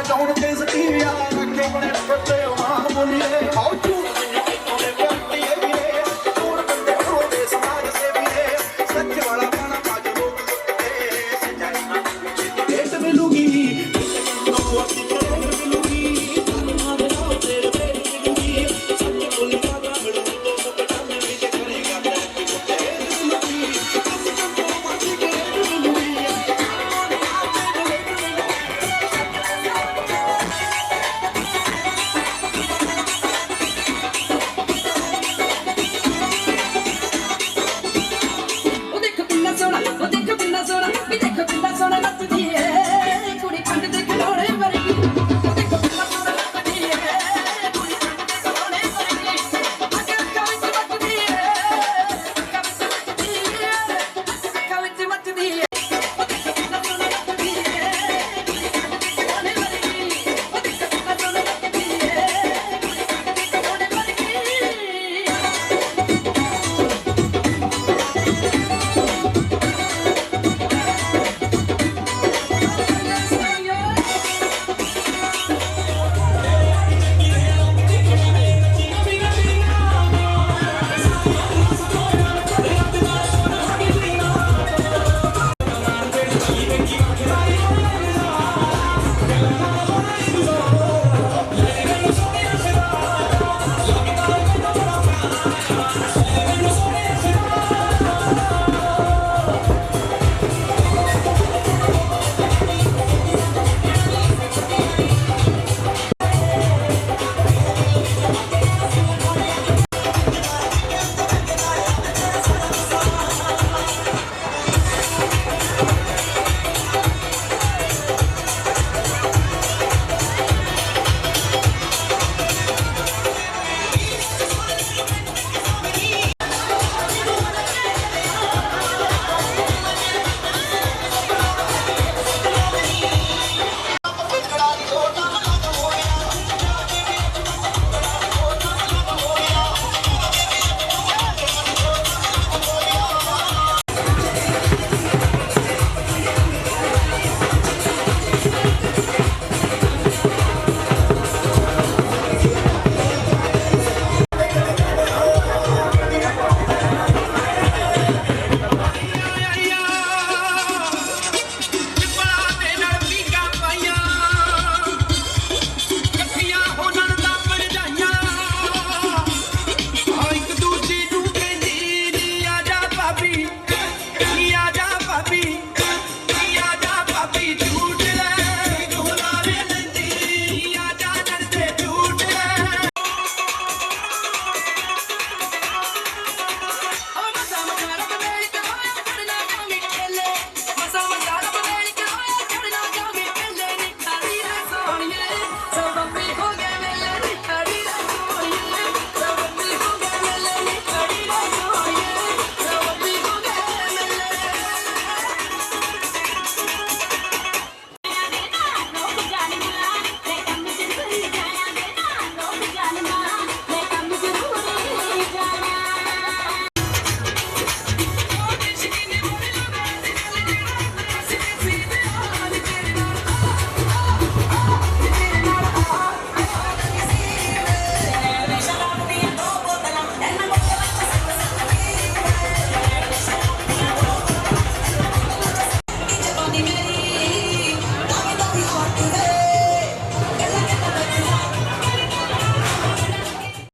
ਜਾਉਣ ਤੇ ਸਟੀਵਿਆ ਰੱਖੇ ਬਣੇ ਫੱਟੇ ਮਾਂ ਬੋਲੀਏ ਆਉ ਝੂਠ ਨਹੀਂ ਕੋਲੇ ਪਿਆਰੀ ਏ ਵੀਰੇ ਝੂਠ ਬੰਦੇ ਹੋਵੇ ਸਮਾਜ ਸੇਵੀ ਏ ਸੱਚ ਵਾਲਾ ਪਾਣਾ ਬਾਜ ਲੋਕ ਲੁੱਟਦੇ ਸਜਾਈ ਨਾ ਡੇਟ ਮਿਲੂਗੀ ਨੋ ਅੱਤੀ ਕਰੇ ਮਿਲੂਗੀ ਨਾ ਦੇ ਨਾ ਤੇਰੇ ਤੇ ਮਿਲੂਗੀ ਸੱਚ ਬੋਲੇਗਾ ਤਾਂ ਮਿਲੂ ਤੋਂ ਕਟਾਨੇ ਵਿੱਚ ਕਰੇਗਾ ਤੇ ਡੇਟ ਮਿਲੂਗੀ ਸੱਚ ਤੋਂ ਮਰਜ਼ੀ ਕਰੇ ਮਿਲੂਗੀ